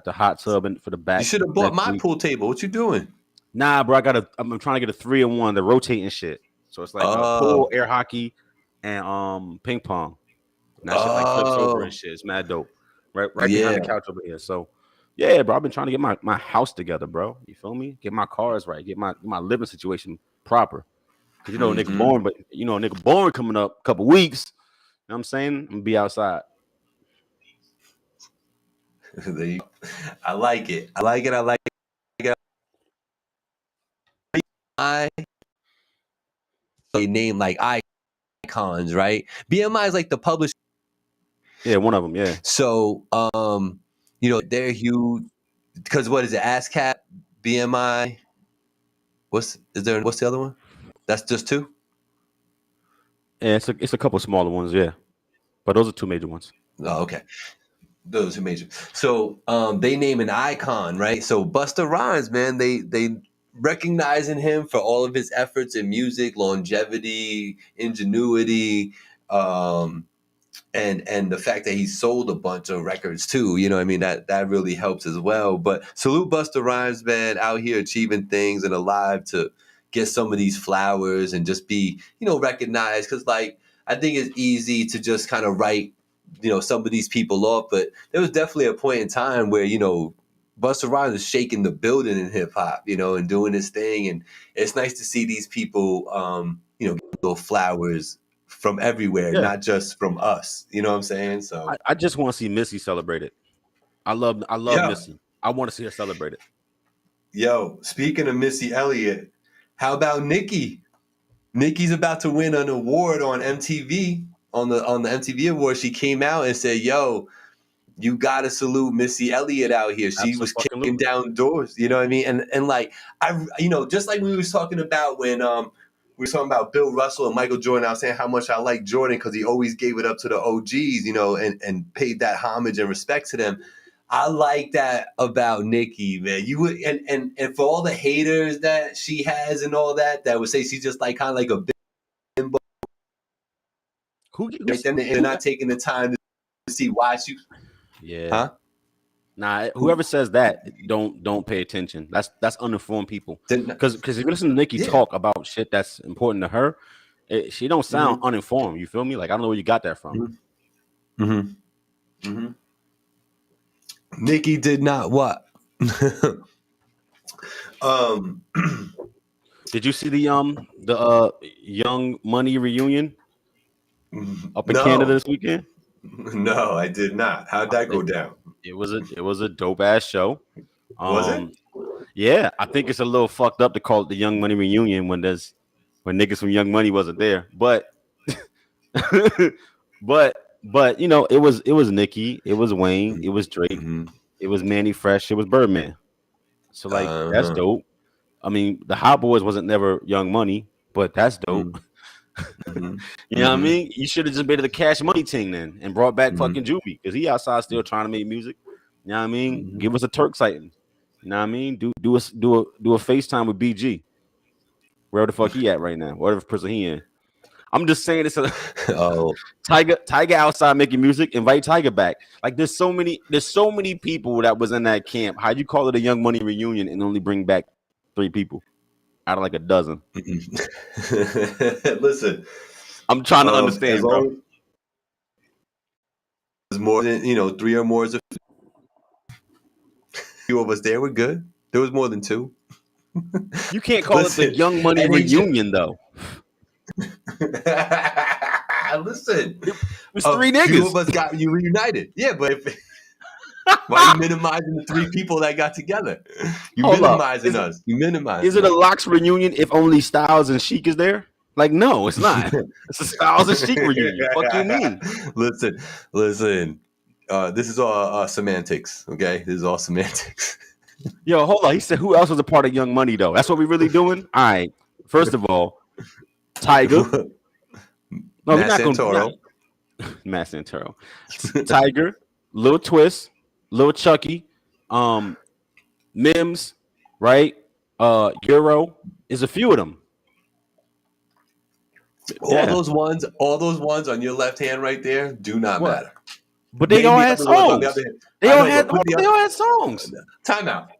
hot tub for the back. You should have bought my pool table. What you doing? Nah, bro. I'm trying to get a 3-in-1, the rotating shit. So it's like pool, air hockey, and ping pong. And that shit like flips over and shit. It's mad dope. Right behind the couch over here. So yeah, bro. I've been trying to get my house together, bro. You feel me? Get my cars right. Get my living situation proper. Cause nigga born, but nigga born coming up a couple weeks. You know what I'm saying? I'm gonna be outside. I like it. I like it. I like it. A name like icons, right? BMI is like the publisher. Yeah, one of them. Yeah. So, they're huge. Because what is it? ASCAP, BMI. What's the other one? That's just two. Yeah, it's a couple smaller ones. Yeah, but those are two major ones. Oh, okay. Those are major. So they name an icon, right? So Busta Rhymes, man, they recognizing him for all of his efforts in music, longevity, ingenuity, and the fact that he sold a bunch of records too. You know what I mean? That really helps as well. But salute Busta Rhymes, man, out here achieving things and alive to get some of these flowers and just be, recognized. Because like I think it's easy to just kind of write some of these people off, but there was definitely a point in time where Busta Rhymes is shaking the building in hip hop, and doing his thing, and it's nice to see these people, get little flowers from everywhere, not just from us. You know what I'm saying? So I just want to see Missy celebrated. I love Missy. I want to see her celebrated. Yo, speaking of Missy Elliott, how about Nicki? Nicki's about to win an award on MTV. On the MTV Awards, she came out and said, yo, you gotta salute Missy Elliott out here. She was kicking down doors. You know what I mean? And like just like we was talking about when we were talking about Bill Russell and Michael Jordan, I was saying how much I like Jordan because he always gave it up to the OGs, and paid that homage and respect to them. I like that about Nicki, man. You would and for all the haters that she has and all that would say she's just like kind of like a bimbo. They're not taking the time to see why she. Yeah. Huh? Nah. Whoever says that, don't pay attention. That's uninformed people. Because if you listen to Nicki talk about shit that's important to her, She don't sound uninformed. You feel me? Like I don't know where you got that from. Nicki did not what? Did you see the Young Money reunion up in Canada this weekend? No, I did not. How'd that go down? It was a dope ass show. Was it? Yeah, I think it's a little fucked up to call it the Young Money reunion when niggas from Young Money wasn't there. But but you know, it was Nicki, it was Wayne, it was Drake, it was Manny Fresh, it was Birdman. So like that's dope. I mean, the Hot Boys wasn't never Young Money, but that's dope. You know what I mean? You should have just made it a Cash Money thing then and brought back fucking Juby because he outside still trying to make music. You know what I mean? Give us a Turk sighting. You know what I mean? Do a FaceTime with BG. Where the fuck he at right now? Whatever prison he in. I'm just saying it's a Tiger outside making music. Invite Tiger back. Like there's so many people that was in that camp. How'd you call it a Young Money reunion and only bring back 3 people out of like a dozen? Listen, I'm trying to understand, bro. There's more than 3 or more. Few of us there. We're good. There was more than 2. You can't call it the Young Money reunion though. Listen, it was 3 niggas. Few of us got you reunited. Yeah, but why are you minimizing the 3 people that got together? You minimizing us. You minimize. Is it a Locks reunion if only Styles and Sheik is there? Like, no, it's not. It's a Styles and Sheik reunion. What you mean? Listen. This is all semantics. Okay, this is all semantics. Yo, hold on. He said, "Who else was a part of Young Money though?" That's what we really doing. All right. First of all, Tiger. No, Matt Santoro. Matt Santoro. Tiger, Lil Twist, Lil Chucky, Mims, right? Euro is a few of them. All those ones on your left hand right there do not matter. But they all had songs. They all had songs. Time out.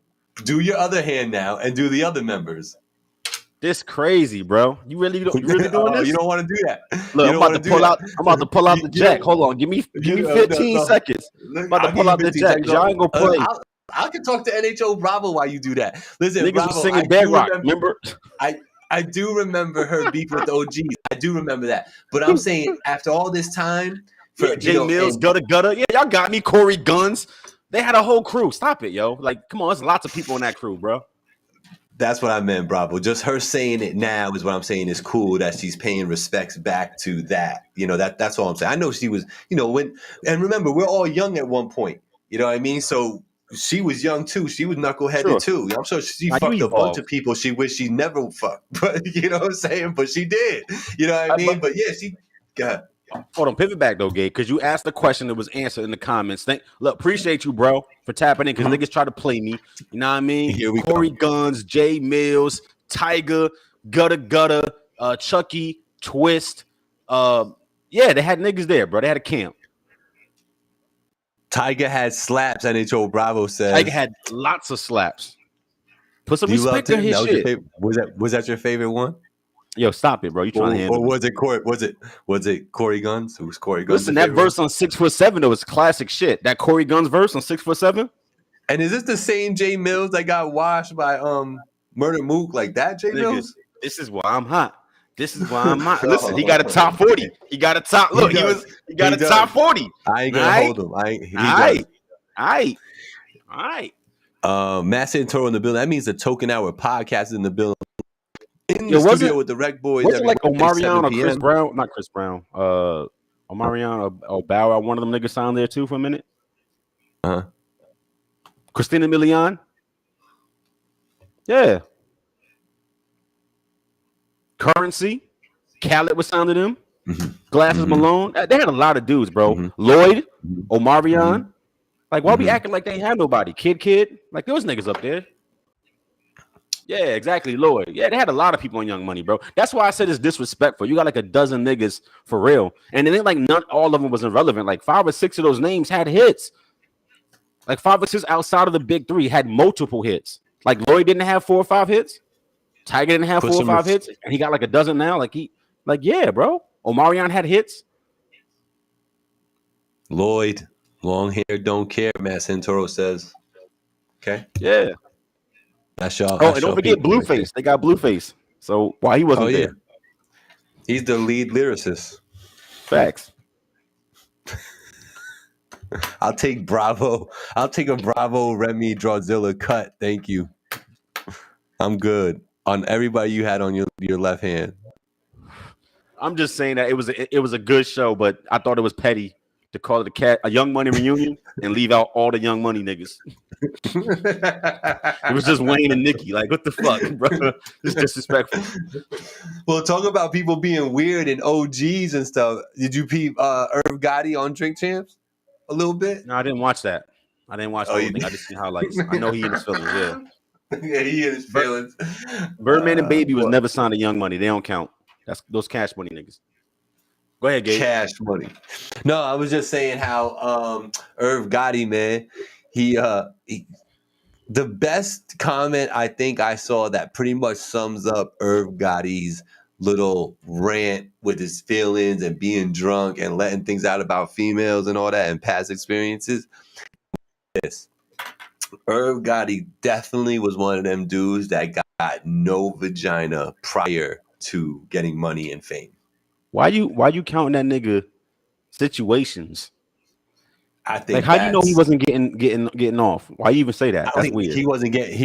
Do your other hand now and do the other members. This crazy, bro. You really doing this? You don't want to do that. Look, I'm about to pull out the jack. Hold on. Give me 15 seconds. I'm about to pull out the jack. Y'all ain't gonna play. I can talk to NHL Bravo while you do that. Listen, niggas Bravo, was singing Bedrock. Remember? I do remember her beef with the OGs. I do remember that. But I'm saying after all this time, Jay Mills, Gutter. Yeah, y'all got me. Corey Guns. They had a whole crew. Stop it, yo. Like, come on, there's lots of people in that crew, bro. That's what I meant, Bravo. Just her saying it now is what I'm saying is cool that she's paying respects back to that. That's all I'm saying. I know she was, and remember, we're all young at one point. You know what I mean? So she was young too. She was knuckleheaded too. I'm sure she fucked a bunch of people she wished she never fucked. But you know what I'm saying? But she did. You know what I mean? But yeah, she got. Hold on, pivot back though, Gabe, because you asked the question that was answered in the comments. Appreciate you, bro, for tapping in because niggas try to play me. You know what I mean? Corey Guns, Jay Mills, Tiger, Gutter, Chucky, Twist. Yeah, they had niggas there, bro. They had a camp. Tiger had slaps, NHL Bravo says. Tiger had lots of slaps. Put some respect on his shit. Was that your favorite one? Yo, stop it, bro. You trying to handle or was it Corey? Was it Corey Guns? Who's Corey Guns? Listen, that verse on 6'7" though was classic shit. That Corey Guns verse on 6'7". And is this the same Jay Mills that got washed by Murder Mook like that? Jay Mills. This is why I'm hot. Listen, he got a top 40. He got a top. Look, he got a top 40. I ain't gonna hold him. All right. Matt Santoro in the building. That means the Token Hour podcast is in the building. In the studio with the Rec Boys. Was it like Omarion or Chris Brown? Not Chris Brown. Omarion or Bow Wow. One of them niggas signed there too for a minute. Christina Milian. Yeah. Currency. Khaled was signed to them. Glasses Malone. They had a lot of dudes, bro. Lloyd. Omarion. Like, why we acting like they ain't had nobody? Kid. Like, there was niggas up there. Yeah, exactly, Lloyd. Yeah, they had a lot of people on Young Money, bro. That's why I said it's disrespectful. You got like a dozen niggas for real. And it ain't like all of them was irrelevant. Like 5 or 6 of those names had hits. Like 5 or 6 outside of the big 3 had multiple hits. Like Lloyd didn't have 4 or 5 hits. Tiger didn't have 4 or 5 hits. And he got like a dozen now. Like Like, yeah, bro. Omarion had hits. Lloyd, long hair, don't care. Matt Santoro says, okay, Yeah. that's y'all. Oh, and That's don't y'all forget people right there. Blueface. They got Blueface. So why he Oh wasn't yeah, there? he's the lead lyricist. Facts. I'll take Bravo. I'll take a Bravo Remy Drawzilla cut. Thank you. I'm good on everybody you had on your left hand. I'm just saying that it was a good show, but I thought it was petty to call it a Young Money reunion and leave out all the Young Money niggas. It was just Wayne and Nikki. Like, what the fuck, bro? It's disrespectful. Well, talk about people being weird and OGs and stuff. Did you peep Irv Gotti on Drink Champs a little bit? No, I didn't watch that. I didn't watch the Oh, whole you thing. I just seen highlights. I know he in his feelings. Yeah. yeah, he in his feelings. Birdman and Baby was What? never signed to Young Money. They don't count. That's those Cash Money niggas. Go ahead, Gabe. Cash money. No, I was just saying how Irv Gotti, man, he the best comment I think I saw that pretty much sums up Irv Gotti's little rant with his feelings and being drunk and letting things out about females and all that and past experiences. This Irv Gotti definitely was one of them dudes that got no vagina prior to getting money and fame. Why you counting that nigga situations? I Like, think how do you know he that's. wasn't getting off? Why you even say I that? don't That's think weird. he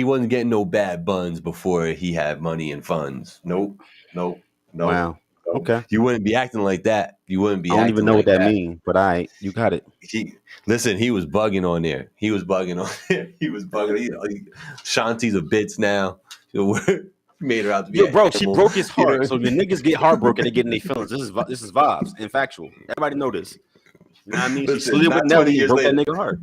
wasn't getting no bad buns before he had money and funds. Nope, nope, nope. Wow. Nope. Okay. You wouldn't be acting like that. You wouldn't I be don't even acting know what like that that. means, but you got it. He was bugging on there. He was bugging on there. He was bugging. Shanti's a bitch now. Made her out to be Yo, an bro, she animal. broke his You know heart. what So I when mean? niggas get heartbroken, they get in their feelings. This is vibes and factual. Everybody know this. You know what I mean? She Listen, slid with not 20 Nelly and years broke that later. nigga heart.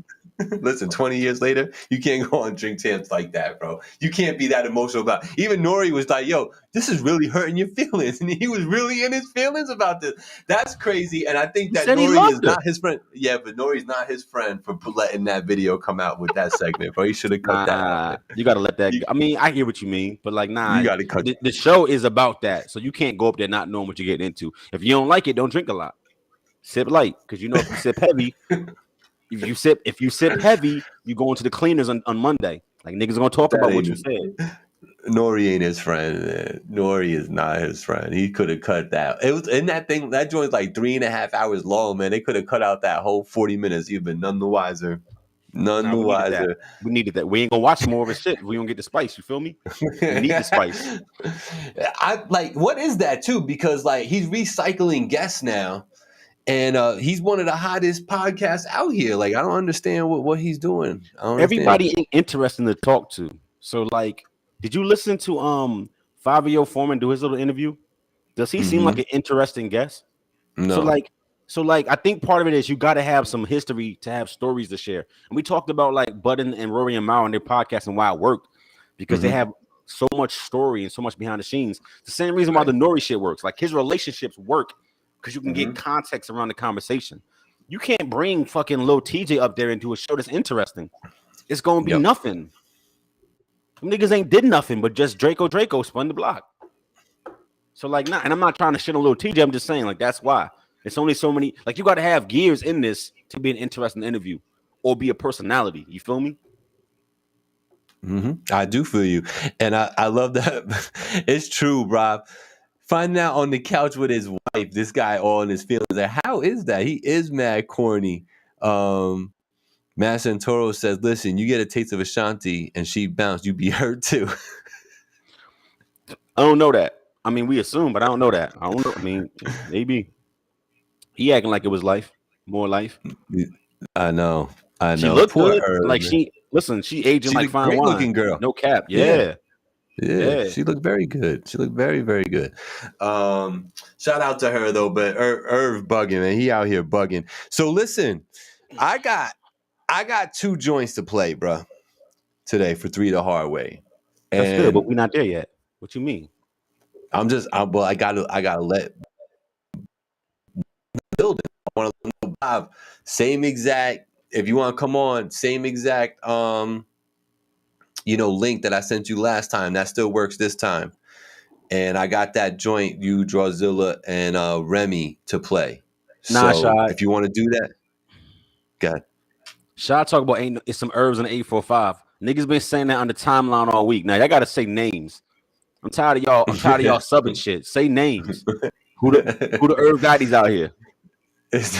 Listen, 20 years later, you can't go on Drink Champs like that, bro. You can't be that emotional about it. Even Nori was like, yo, this is really hurting your feelings. And he was really in his feelings about this. That's crazy. And I think He that said he Nori is loved her. not his friend. Yeah, but Nori's not his friend for letting that video come out with that segment, bro. He should have cut that out, Nah, man. you gotta let that You, go. I mean, I hear what you mean, but like, nah, you got to cut. the show is about that. So you can't go up there not knowing what you're getting into. If you don't like it, don't drink a lot. Sip light. Because you know if you sip heavy, if you sip heavy, you go into the cleaners on Monday. Like niggas gonna talk That about what you ain't said. Nori ain't his friend, man. Nori is not his friend. He could have cut that. It was in that thing. That joint's like 3.5 hours long, man. They could have cut out that whole 40 minutes. You've been none the wiser. None Nah, the we needed that. wiser. We needed that. We ain't gonna watch more of his shit. We don't get the spice. You feel me? We need the spice. I like what is that too? Because like he's recycling guests now, and he's one of the hottest podcasts out here. Like I don't understand what he's doing. I don't understand. Everybody ain't interesting to talk to. So like, did you listen to Fabio Foreman do his little interview? Does he seem like Mm-hmm. an interesting guest? So No. like, I think part of it is you got to have some history to have stories to share. And we talked about like Budden and Rory and Mao and their podcast and why it worked because they Mm-hmm. have so much story and so much behind the scenes. The same reason why Right. the Nori shit works. Like his relationships work because you can Mm-hmm. get context around the conversation. You can't bring fucking Lil TJ up there into a show that's interesting. It's gonna be Yep. nothing. Them niggas ain't did nothing but just Draco spun the block. So like, and I'm not trying to shit on Lil TJ. I'm just saying like that's why. It's only so many. Like you got to have gears in this to be an interesting interview or be a personality. You feel me? Mm-hmm. I do feel you, and I love that. It's true, Rob. Finding out on the couch with his wife, this guy all in his feelings. Like, how is that? He is mad corny. Matt Santoro says, "Listen, you get a taste of Ashanti, and she bounced. You be hurt too." I don't know that. I mean, we assume, but I don't know that. I don't know. I mean, maybe he acting like it was life, more life. I know. She looked Poor good. Herb, Like man. she aging She's a like fine great wine. looking girl. No cap. Yeah. Yeah, Yeah, yeah. she looked very good. She looked very, very good. Shout out to her though, but Irv bugging, man. He out here bugging. So listen, I got 2 joints to play, bro, today for 3 the hard way. That's good, but And we're not there yet. What you mean? I gotta let build it. I want to know Bob, same exact, if you want to come on, same exact link that I sent you last time. That still works this time. and I got that joint, you, DRAWZILLA, and Remy to play. Nah, So Shad. if you want to do that, go ahead. Shad talk about it's some herbs in the 845. Niggas been saying that on the timeline all week. Now y'all gotta say names. I'm tired of y'all. I'm tired of y'all subbing shit. Say names. Who the herb guys out here?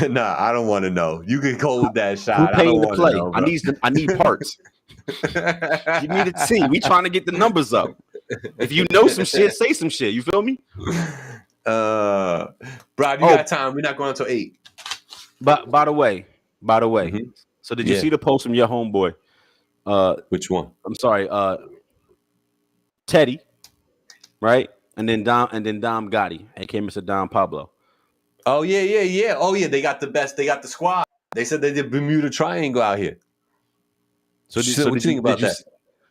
Nah, I don't want to know. You can hold that shot. Who I don't paying to want play? to know, bro. I need parts. Give me the team. We trying to get the numbers up. If you know some shit, say some shit. You feel me? Bro, you got time. We're not going until 8. But by the way, so did you see the post from your homeboy? Which one? I'm sorry, Teddy, right? And then Dom Gotti, aka Mr. Dom Pablo. Oh yeah. Oh yeah, they got the best. They got the squad. They said they did Bermuda Triangle out here. So what you think about that?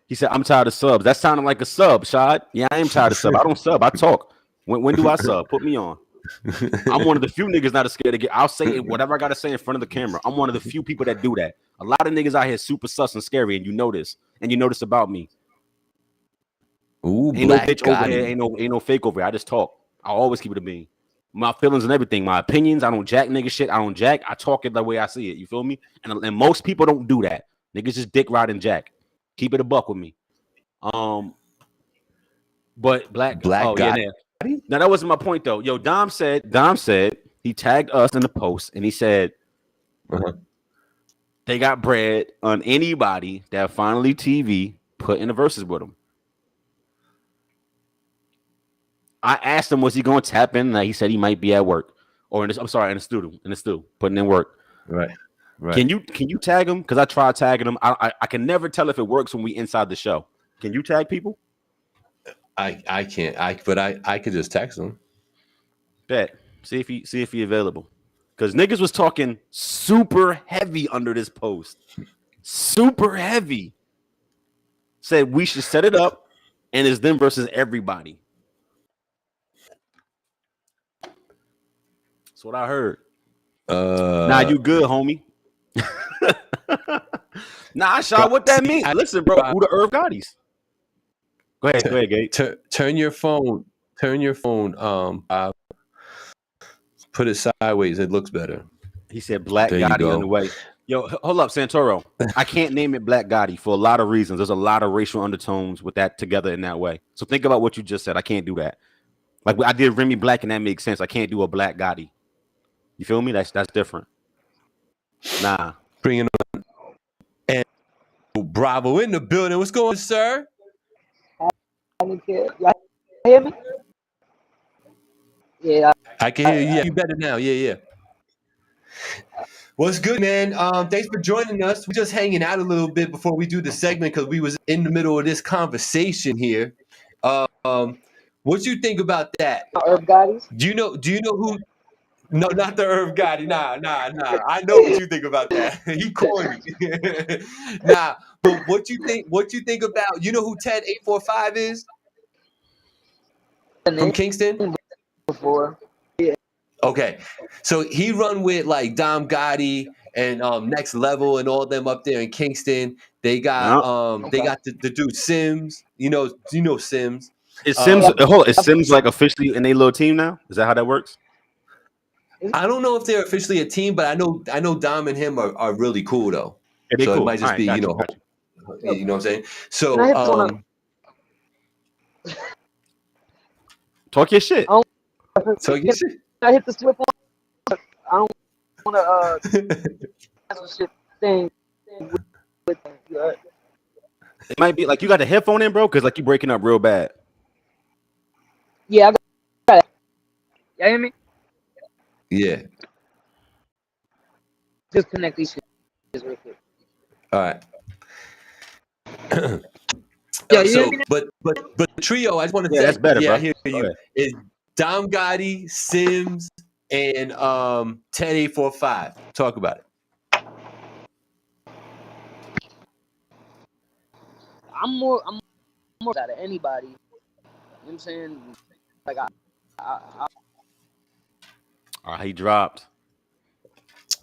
He said, "I'm tired of subs." That sounded like a sub, Shad. Yeah, I am tired of sub. I don't sub. I talk. When do I sub? Put me on. I'm one of the few niggas not scared to get. I'll say whatever I gotta say in front of the camera. I'm one of the few people that do that. A lot of niggas out here super sus and scary, and you know this. And you know this about me. Ooh, ain't no bitch over here. Ain't no fake over here. I just talk. I always keep it a bean. My feelings and everything, my opinions. I don't jack nigga shit. I don't jack. I talk it the way I see it. You feel me? And most people don't do that. Niggas just dick ride and jack. Keep it a buck with me. But black guy. Yeah, now that wasn't my point though. Yo, Dom said he tagged us in the post and he said they got bread on anybody that finally TV put in the verses with him. I asked him, was he going to tap in? And he said he might be at work or in the studio, putting in work. Right. Can you tag him? Because I tried tagging him. I can never tell if it works when we inside the show. Can you tag people? I can't. But I could just text him. Bet. See if he available. Because niggas was talking super heavy under this post. Super heavy. Said we should set it up and it's them versus everybody. That's what I heard. Nah, you good, homie. Nah, Shaw, what that mean? Listen, bro, who the Irv Gottis? Go ahead, Gabe. Turn your phone. Put it sideways. It looks better. He said Black Gotti on the way. Yo, hold up, Santoro. I can't name it Black Gotti for a lot of reasons. There's a lot of racial undertones with that together in that way. So think about what you just said. I can't do that. Like I did Remy Black, and that makes sense. I can't do a Black Gotti. You feel me? That's different. Nah. Bring it on. And Bravo in the building. What's going on, sir? Y'all hear me? Yeah. I can hear you. Yeah, you better now. Yeah. What's good, man? Thanks for joining us. We're just hanging out a little bit before we do the segment because we was in the middle of this conversation here. What you think about that? Irv Gottis? Do you know who? No, not the Irv Gotti. Nah. I know what you think about that. He corny. Nah, but what you think about? You know who Ted 845 is? From Kingston? Before. Yeah. Okay. So he run with like Dom Gotti and Next Level and all them up there in Kingston. They got they got the dude Sims. You know Sims. Is Sims like officially in a little team now? Is that how that works? I don't know if they're officially a team, but I know Dom and him are really cool though. So cool. It might just be, you know what I'm saying? So talk your shit. Talk your shit. I hit the slip on. I don't want to shit thing with it might be like you got the headphone in, bro, because like you breaking up real bad. Yeah, I got it. Y'all hear me? Yeah. Just connect these shit real quick. All right. Yeah, but the trio, I just want to say that's better, bro. I hear you. Is Dom Gotti, Sims, and Ted 845. Talk about it. I'm more out of anybody. You know what I'm saying? Like He dropped.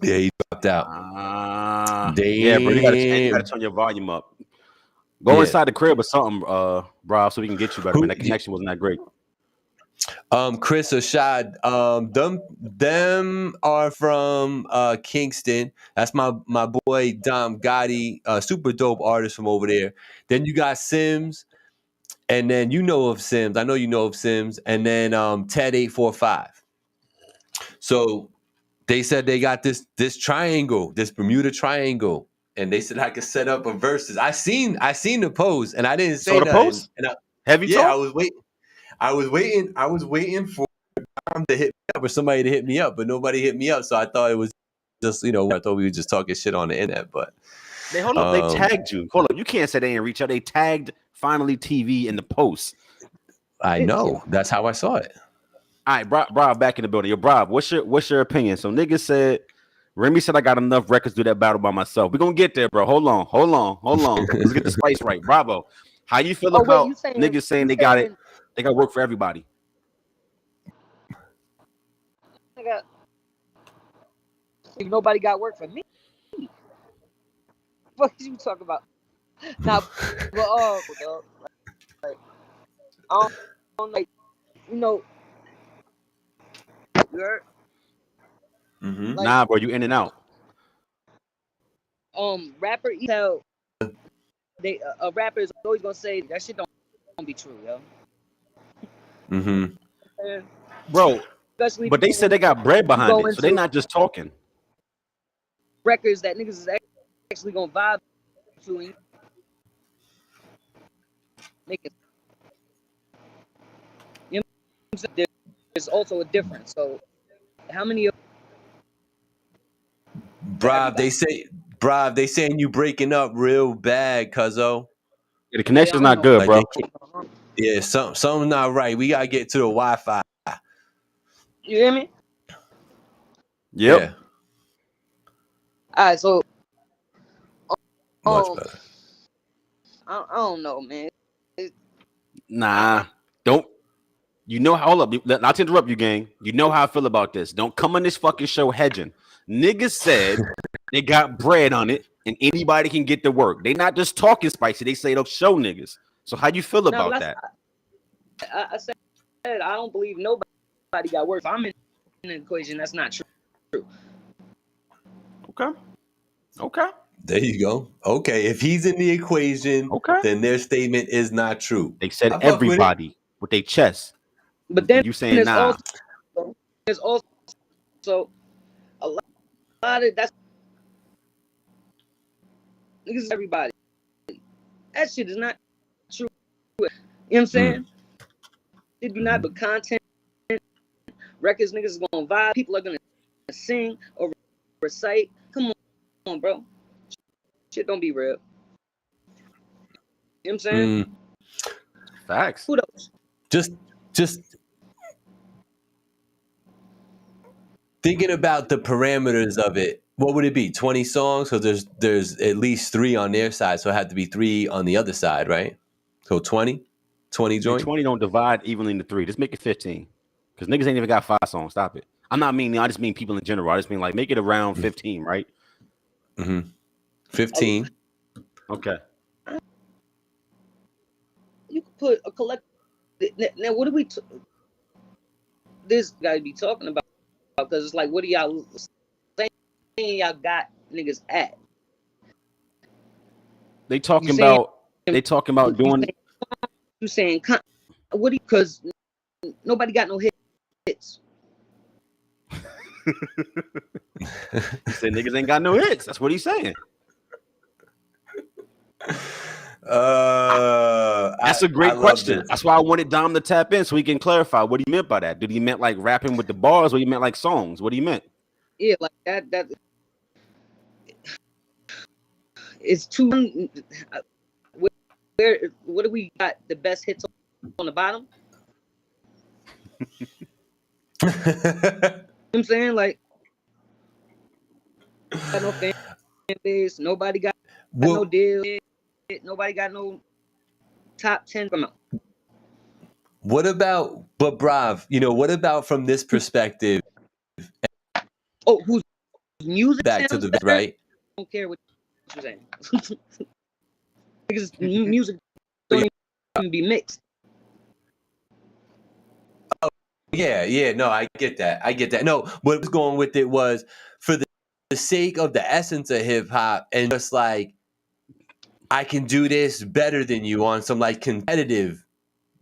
Yeah, he dropped out. Yeah, bro, you gotta turn your volume up. Go inside the crib or something, bro, so we can get you better. Man, that connection wasn't that great. Chris or Shad, them are from Kingston. That's my boy Dom Gotti, super dope artist from over there. Then you got Sims, and then you know of Sims. I know you know of Sims, and then Ted 845. So they said they got this triangle, this Bermuda Triangle, and they said I could set up a verses. I seen the post, and I didn't Saw say the nothing. post? And Heavy yeah, talk? I was waiting. I was waiting for them to hit me up or somebody to hit me up, but nobody hit me up. So I thought it was just, I thought we were just talking shit on the internet. But They hold up. They tagged you. Hold up. You can't say they didn't reach out. They tagged Finally TV in the post. I know that's how I saw it. All right, Brob back in the building. Yo, Brob, what's your opinion? So niggas said, Remy said I got enough records to do that battle by myself. We're gonna get there, bro. Hold on. Let's get the spice right. Bravo. How you feel about niggas saying they got work for everybody? Nobody got work for me. What you talking about? Nah, but like, I don't like, you're Mm-hmm. like, Nah, bro, you in and out. Rapper tell a rapper is always gonna say that shit don't be true, yo. Mm-hmm. Bro, Especially but they said they got bread behind it, so they're not just talking. Records that niggas is actually gonna vibe to and make it. You know, there's also a difference. So, how many of Brav, they saying you breaking up real bad, cuzzo. Yeah, the connection's not good, bro. Yeah, something's not right. We gotta get to the Wi-Fi. You hear me? Yep. Yeah. All right, so Much better. I don't know, man. Nah, don't. You know how? Hold up, not to interrupt you, gang. You know how I feel about this. Don't come on this fucking show hedging. Niggas said they got bread on it, and anybody can get to work. They not just talking spicy. They say they'll show niggas. So how you feel about that? I said I don't believe nobody got work. If I'm in the equation, that's not true. Okay. There you go. Okay, if he's in the equation, then their statement is not true. They said everybody with their chest. But then you saying nah. There's also a lot of that's niggas everybody. That shit is not true. You know what I'm saying? It do not, but content, records, niggas is gonna vibe. People are gonna sing or recite. Come on, bro. Shit don't be real. You know what I'm saying? Facts. Who knows? Just thinking about the parameters of it. What would it be? 20 songs? Because there's at least 3 on their side, so it had to be 3 on the other side, right? So 20 joint. 20 don't divide evenly into 3. Just make it 15. Because niggas ain't even got 5 songs. Stop it. I'm not meaning. I just mean people in general. I just mean like make it around 15, right? 15. Okay. You could put a collective. Now, what do we? This guy be talking about? Because it's like, what are y'all saying? Y'all got niggas at? They talking about doing. You saying what? Because nobody got no hits. He said niggas ain't got no hits. That's what he's saying. That's a great question. That's why I wanted Dom to tap in so he can clarify what he meant by that. Did he meant like rapping with the bars, or he meant like songs? What he meant? Yeah, like that. It's too. What do we got? The best hits on the bottom. You know what I'm saying? Like, got no fan base. Nobody got no deal. Nobody got no top 10 come out. What about, but Brav, what about from this perspective? Oh, whose music back to the better? right? I don't care what you're saying. Because music don't even be mixed. yeah, no, I get that. No, what I was going with it was for the sake of the essence of hip hop and just like I can do this better than you on some like competitive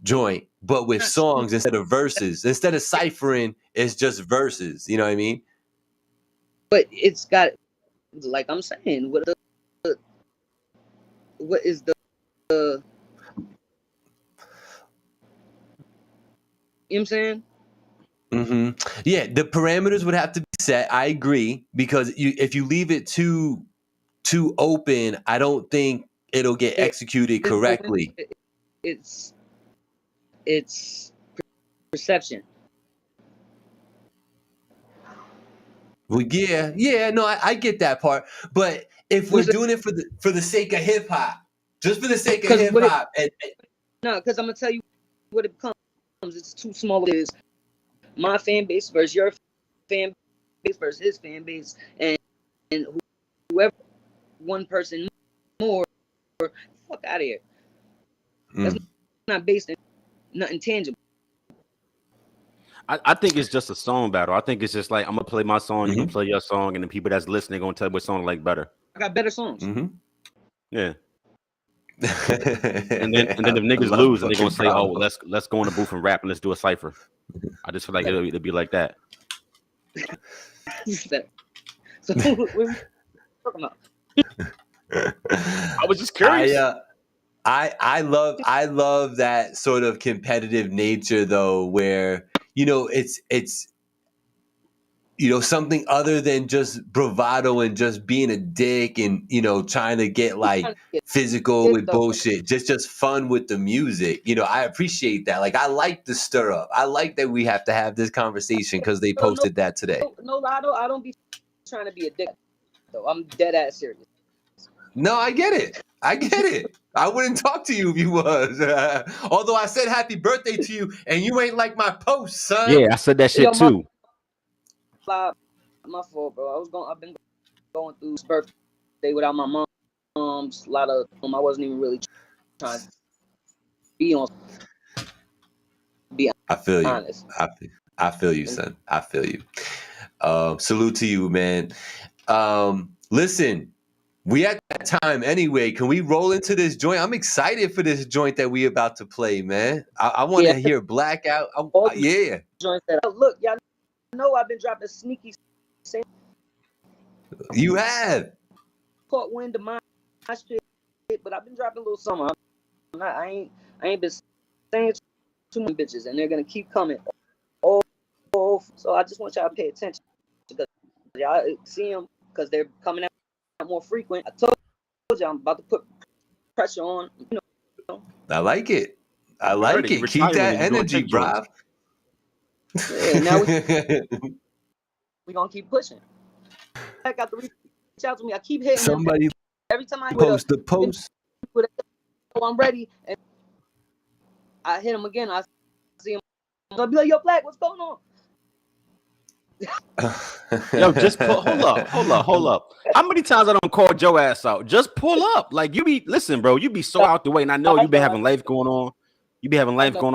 joint, but with songs instead of verses. Instead of ciphering, it's just verses. You know what I mean? But it's got, like I'm saying, what is the you know what I'm saying? Yeah, the parameters would have to be set. I agree, because if you leave it too open, I don't think it'll get executed correctly. It's perception. Well, yeah, no, I get that part. But if we're doing it for the sake of hip hop, just for the sake of hip hop, no, because I'm gonna tell you what it becomes. It's too small. It is my fan base versus your fan base versus his fan base, and whoever one person more, fuck out of here. That's not based in nothing tangible. I think it's just a song battle. I think it's just like I'm gonna play my song, you gonna play your song, and the people that's listening gonna tell which song like better. I got better songs. Yeah. and then if niggas lose, and they're gonna say, "Oh, let's go in the booth and rap and let's do a cipher." I just feel like it'll be like that. So what are we talking about? I was just curious. I love that sort of competitive nature though, where it's something other than just bravado and just being a dick and trying to get like physical with bullshit. Just fun with the music. I appreciate that. Like I like the stir up. I like that we have to have this conversation because they posted that today. No, I don't be trying to be a dick though. I'm dead ass serious. No, I get it. I wouldn't talk to you if you was. Although I said happy birthday to you, and you ain't like my post, son. Yeah, I said that shit too. My fault, bro. I've been going through this birthday without my mom's. A lot of I wasn't even really trying to be on. I feel you. Honest. I feel you, son. I feel you. Salute to you, man. Listen. We at that time anyway. Can we roll into this joint? I'm excited for this joint that we about to play, man. I want to hear Blackout. Yeah. Look, y'all know I've been dropping sneaky. You have. Caught wind of my shit, but I've been dropping a little something. I ain't been saying too many bitches, and they're gonna keep coming. So I just want y'all to pay attention because y'all see them because they're coming out more frequent. I told you I'm about to put pressure on. I like it. Keep that energy, bro. Yeah, now we gonna keep pushing. I got to reach out to me. I keep hitting somebody him. Every time I post the post. I'm ready, and I hit him again. I see him. I'll be like, "Yo, Black, what's going on?" Yo, just hold up. How many times I don't call your ass out? Just pull up. Like listen, bro, you be so out the way, and I know you been having life going on.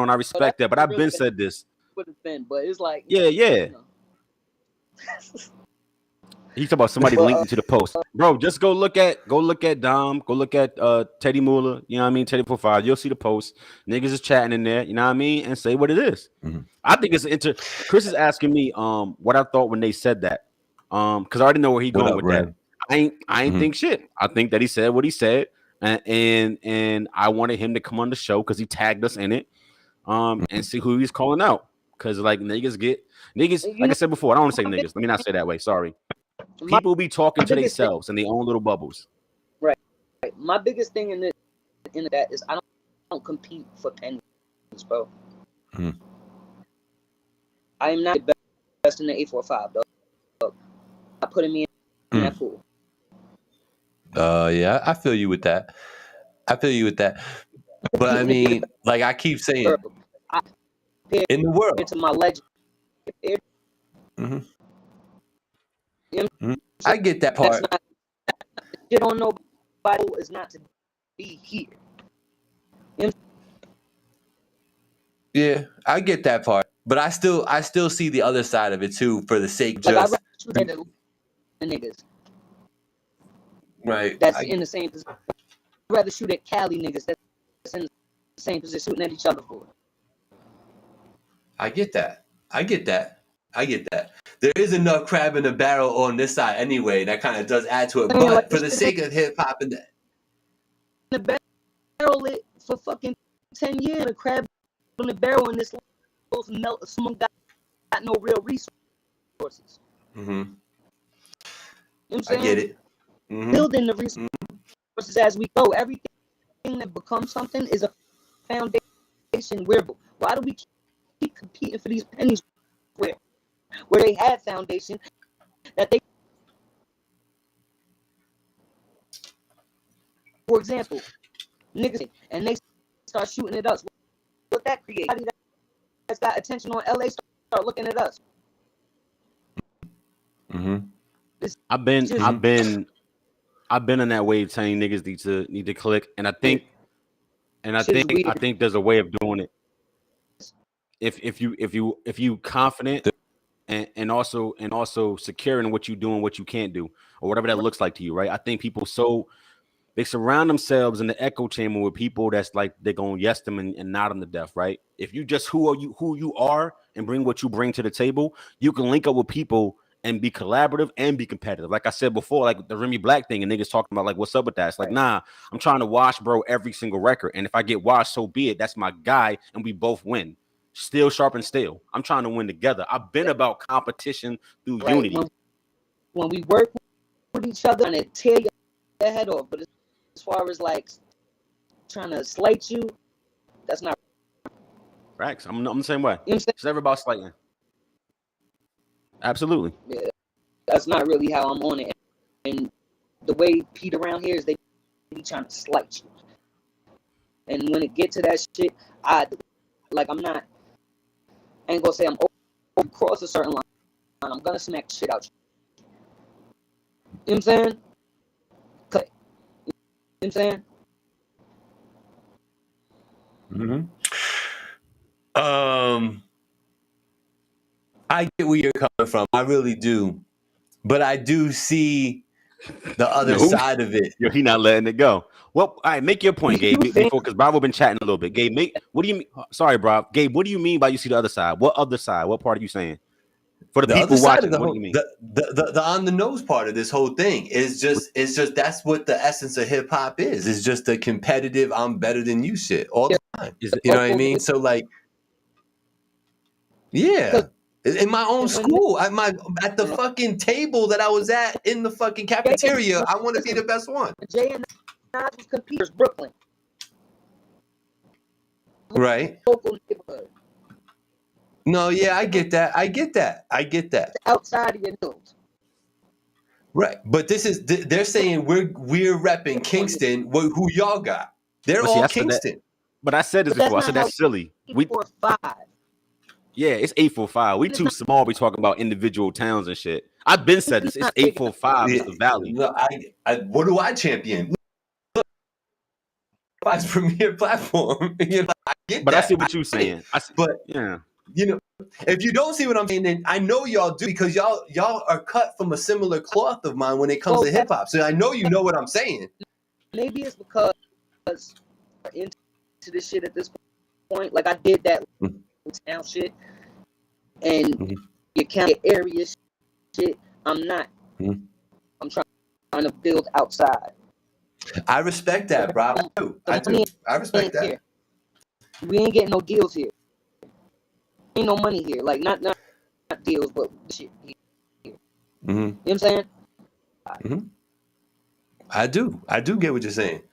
I respect that, but I've been said this. Would have been, but it's like yeah. He's talking about somebody linked to the post, bro. Just go look at Dom, go look at Teddy Muller. You know what I mean? Teddy 45. You'll see the post. Niggas is chatting in there. You know what I mean? And say what it is. I think it's Chris is asking me what I thought when they said that. Because I already know where he's going with that. I ain't think shit. I think that he said what he said, and I wanted him to come on the show because he tagged us in it, and see who he's calling out. Because like niggas, like I said before, I don't want to say niggas. Let me not say that way. Sorry. People be talking to themselves in their own little bubbles. Right. My biggest thing in that is I don't compete for pennies, bro. I am not the best in the 845, though. I put me in that pool. Yeah, I feel you with that. But I mean, like I keep saying, in the world, into my legend. I get that part. You don't know, Bible is not to be here. Yeah, I get that part. But I still see the other side of it too, for the sake Like, just I'd rather shoot at the niggas right. that's in the same position. I'd rather shoot at Cali niggas that's in the same position, shooting at each other for it. I get that. I get that. I get that. There is enough crab in the barrel on this side anyway. That kind of does add to it. I mean, But like, for the sake of hip hop and that, the barrel lit for fucking 10 years. The crab on the barrel in this melt. Someone got no real resources. mm-hmm. You know what I'm saying? I get it. Mm-hmm. Building the resources as we go. Everything that becomes something is a foundation. Why do we keep competing for these pennies where they had foundation that they, for example, niggas, and they start shooting at us. What that create? That's got attention on LA start looking at us. Mm-hmm. I've been in that wave saying niggas need to click, and I think there's a way of doing it. If you confident and also secure in what you do and what you can't do, or whatever that looks like to you, right? I think people they surround themselves in the echo chamber with people that's like they're gonna yes them and nod them to death, right? If you just who you are and bring what you bring to the table, you can link up with people and be collaborative and be competitive. Like I said before, like the Remy Black thing, and niggas talking about like, what's up with that? It's like, nah, I'm trying to wash bro every single record, and if I get washed, so be it. That's my guy, and we both win. Still sharp and still. I'm trying to win together. I've been about competition through unity. When we work with each other and it tear your head off, but as far as like trying to slight you, that's not facts. I'm the same way. You know, it's never about slighting. Absolutely. Yeah, that's not really how I'm on it. And the way Pete around here is they be trying to slight you. And when it get to that shit, I ain't gonna say I'm over cross a certain line. I'm gonna smack the shit out you. You know what I'm saying? Cut. You know what I'm saying? Mm-hmm. I get where you're coming from. I really do. But I do see the other side of it. He not letting it go. Well, all right, make your point, Gabe, before, because Bravo been chatting a little bit. Gabe, what do you mean? Sorry, bro. Gabe, what do you mean by you see the other side? What other side? What part are you saying? For the people watching, what do you mean? The on the nose part of this whole thing is just that's what the essence of hip hop is. It's just the competitive, I'm better than you shit all the time. You know what I mean? So like, yeah. In my own school, at the fucking table that I was at in the fucking cafeteria, I want to be the best one. Jay and Nas was competitors, Brooklyn. Right. Local neighborhood. No, yeah, I get that. Outside of your nose. Right, but they're saying we're repping Kingston. Who y'all got? They're all Kingston. But I said this before. I said that's silly. 845. Yeah, it's 845. We too small. We talking about individual towns and shit. I've been said this. It's 845. It's the valley. No, what do I champion? Look, premier platform. You know, I get but that. I see what you're saying. But yeah, you know, if you don't see what I'm saying, then I know y'all do, because y'all are cut from a similar cloth of mine when it comes to hip hop. So I know you know what I'm saying. Maybe it's because we're into this shit at this point. Like I did that town shit, and you count area shit. I'm not. I'm trying to build outside. I respect that, bro. I do. I respect that. Here. We ain't getting no deals here. Ain't no money here. Like not deals, but shit here. You know what I'm saying? I do get what you're saying.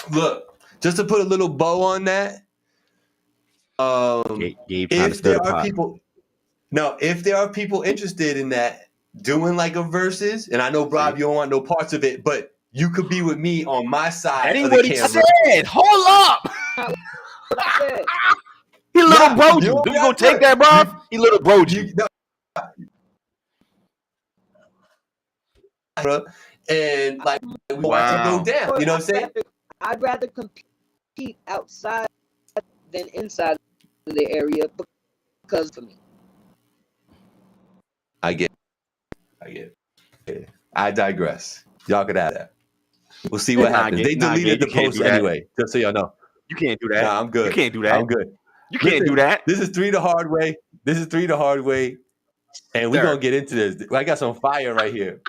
Look, just to put a little bow on that. If there are people interested in that, doing like a versus, and I know, Rob, you don't want no parts of it, but you could be with me on my side of the camera. Said. Hold up. He little broed you. You gonna take that, bro? He little broed you. And like we watch it go down. You know what I'm saying? I'd rather compete outside than inside the area because for me. I get it. I digress. Y'all could add that. We'll see what happens. They deleted the post anyway, just so y'all know. You can't do that. Nah, I'm good. You can't do that. I'm good. You can't do that. This is 3 the hard way. And we're going to get into this. I got some fire right here.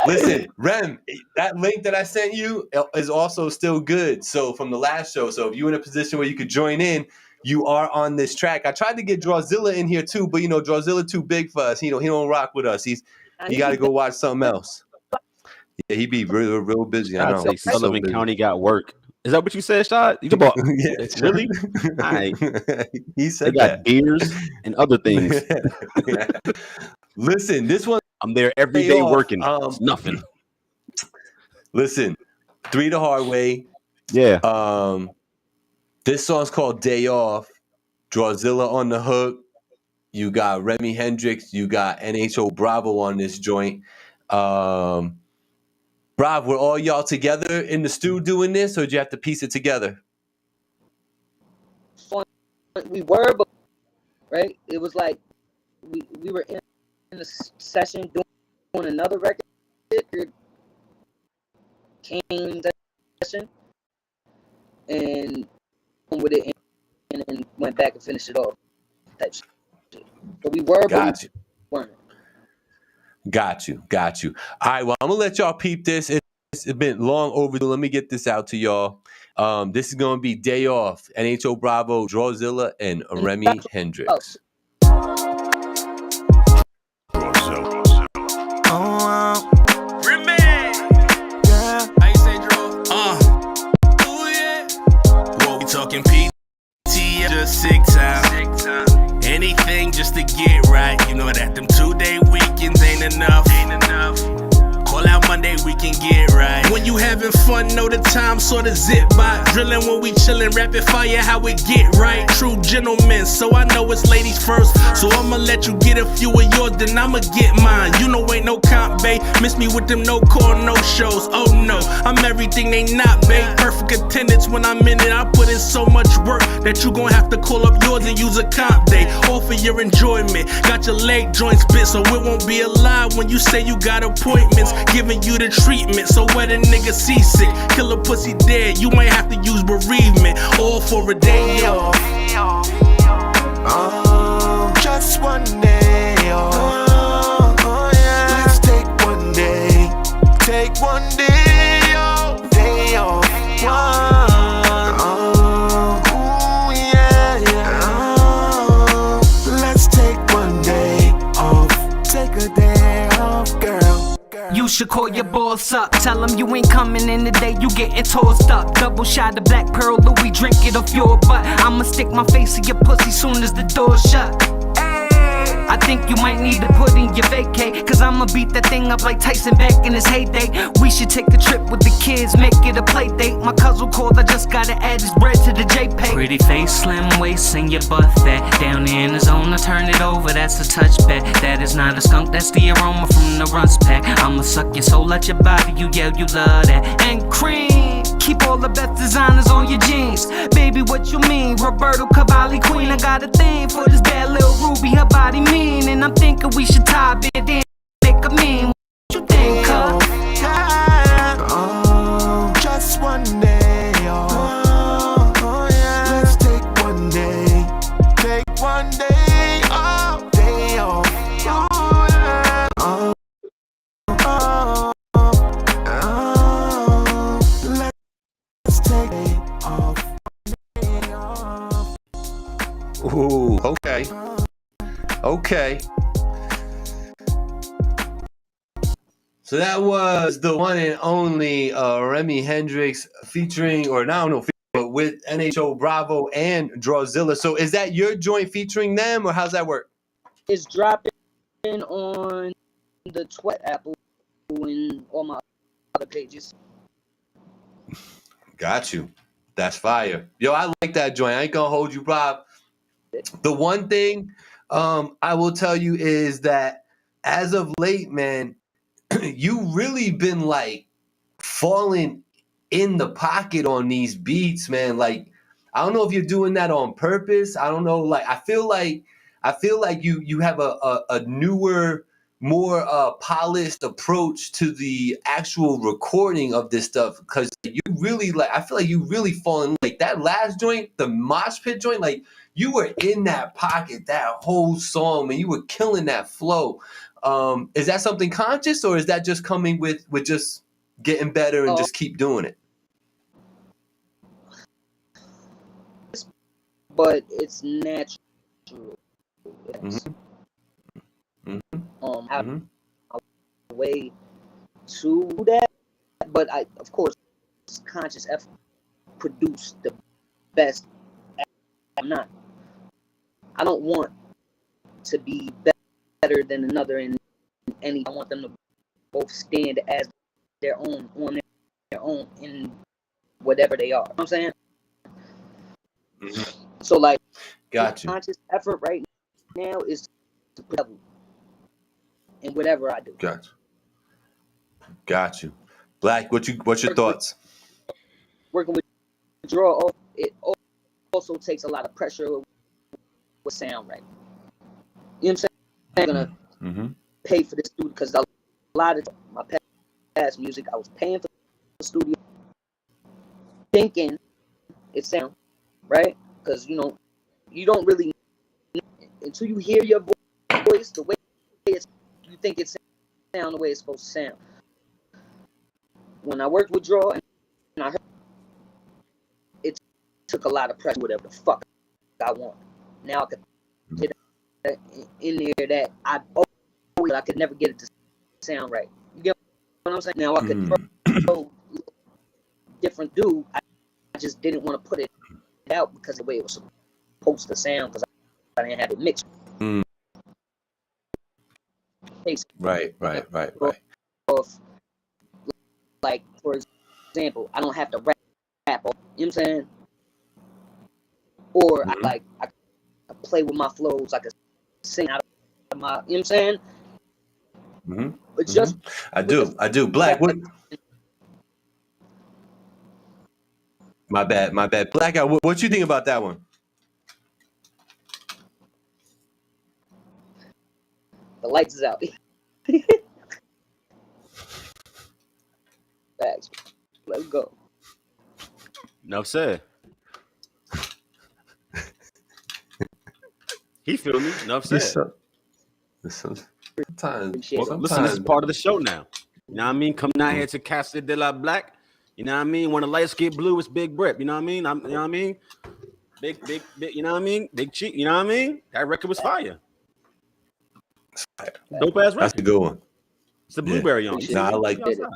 Listen, Rem, that link that I sent you is also still good. So from the last show. So if you're in a position where you could join in, you are on this track. I tried to get DRAWZILLA in here too, but DRAWZILLA too big for us. He don't rock with us. He got to go watch something else. Yeah, he be real busy. I know. Sullivan County got work. Is that what you said, Shad? You talk about really? He said they got beers and other things. Listen, this one I'm there every day working. It's nothing. Listen, 3 the hard way. Yeah. This song's called Day Off. DRAWZILLA on the hook. You got Remy HENDRIXX. You got NHO Bravo on this joint. Rob, were all y'all together in the stew doing this, or did you have to piece it together? We were, but right, it was like we were in a session doing another record. Came that session and with it and went back and finished it off. Type shit. But we were, but we weren't. Got you. All right, well, I'm gonna let y'all peep this. It's been long overdue. Let me get this out to y'all. This is gonna be Day Off, NHO Bravo, DRAWZILLA, and Remy HENDRIXX. Remy. Yeah. How you say, Draw? Oh yeah. What we talking PT? Just 6 times. Anything just to get right. You know that them 2-day weekends ain't enough. Call out Monday, we can get right. When you having fun, know the time sorta zip by. Drilling when we chillin', rapid fire, how we get right. True gentlemen, so I know it's ladies first. So I'ma let you get a few of yours, then I'ma get mine. You know ain't no comp, babe. Miss me with them no call, no shows. Oh no, I'm everything they not, babe. Perfect attendance when I'm in it. I put in so much work that you gon' have to call up yours and use a comp day. All for your enjoyment. Got your leg joints bit, so it won't be a lie when you say you got appointments. Giving you the treatment, so when a nigga seasick, kill a pussy dead, you might have to use bereavement. All for a day off. Just one day off. Yeah. Let's take one day. Take one day off. Day off. Let's take one day off. Take a day off, girl. You should call your boss up. Tell him you ain't coming in today, you getting tossed up. Double shot of Black Pearl Louis, drink it off your butt. I'ma stick my face in your pussy soon as the door shut. I think you might need to put in your vacay, cause I'ma beat that thing up like Tyson back in his heyday. We should take a trip with the kids, make it a play date. My cousin called, I just gotta add his bread to the JPay. Pretty face, slim waist, and your butt fat. Down in the zone, I turn it over, that's a touch bet. That is not a skunk, that's the aroma from the Runs pack. I'ma suck your soul out your body, you yell you love that. And cream, keep all the best designers on your jeans. Baby, what you mean? Roberto Cavalli queen. I got a thing for this bad little Ruby, her body mean. And I'm thinking we should tie it in, make a mean. What you think, huh? Just one day off. Yeah. Let's take one day. Take one day off. Day off. Let's take day off. Day off. Ooh, okay. So that was the one and only Remy HENDRIXX featuring, or I don't know, but with NHO Bravo and DRAWZILLA. So is that your joint featuring them, or how's that work? It's dropping on the Twet Apple and all my other pages. Got you. That's fire. Yo, I like that joint. I ain't gonna hold you, Rob. The one thing I will tell you is that as of late, man, you really been like falling in the pocket on these beats, man. Like I don't know if you're doing that on purpose. I don't know. Like I feel like you have a newer, more polished approach to the actual recording of this stuff, because you really like. I feel like you really falling like that last joint, the mosh pit joint. Like you were in that pocket that whole song, man. You were killing that flow. Is that something conscious, or is that just coming with just getting better and just keep doing it? But it's natural. Yes. Have a way to do that, but I, of course, conscious effort produce the best. I'm not. I don't want to be better than another in any. I want them to both stand as their own on their own in whatever they are. You know what I'm saying? So like, got you. Conscious effort right now is to put up in whatever I do. Got you. Black, what's your thoughts? Working with Draw, it also takes a lot of pressure with sound, right? You know what I'm saying? I'm gonna pay for this studio because a lot of my past music, I was paying for the studio, thinking it sound right, because you know you don't really until you hear your voice the way it's, you think it sound the way it's supposed to sound. When I worked with Draw and I heard it took a lot of pressure, whatever the fuck I want. Now I could get in there that I could never get it to sound right. You get what I'm saying? Now I could throw different dude. I just didn't want to put it out because of the way it was supposed to sound, because I didn't have it mixed. Right. Like, for example, I don't have to rap, you know what I'm saying? Or I play with my flows, I could sing out of my, you know what I'm saying? But just I do. Black, what? My bad. Black, what you think about that one? The lights is out. Thanks. Let's go. Enough said. He feel me. Enough said. Sometimes. Listen, this is part of the show now. You know what I mean? Coming out here to Casa de la Black. You know what I mean? When the lights get blue, it's Big Brip. You know what I mean? You know what I mean? Big, you know what I mean? Big cheek. You know what I mean? That record was fire. Dope ass record. That's a good one. It's the blueberry on. No, I like that.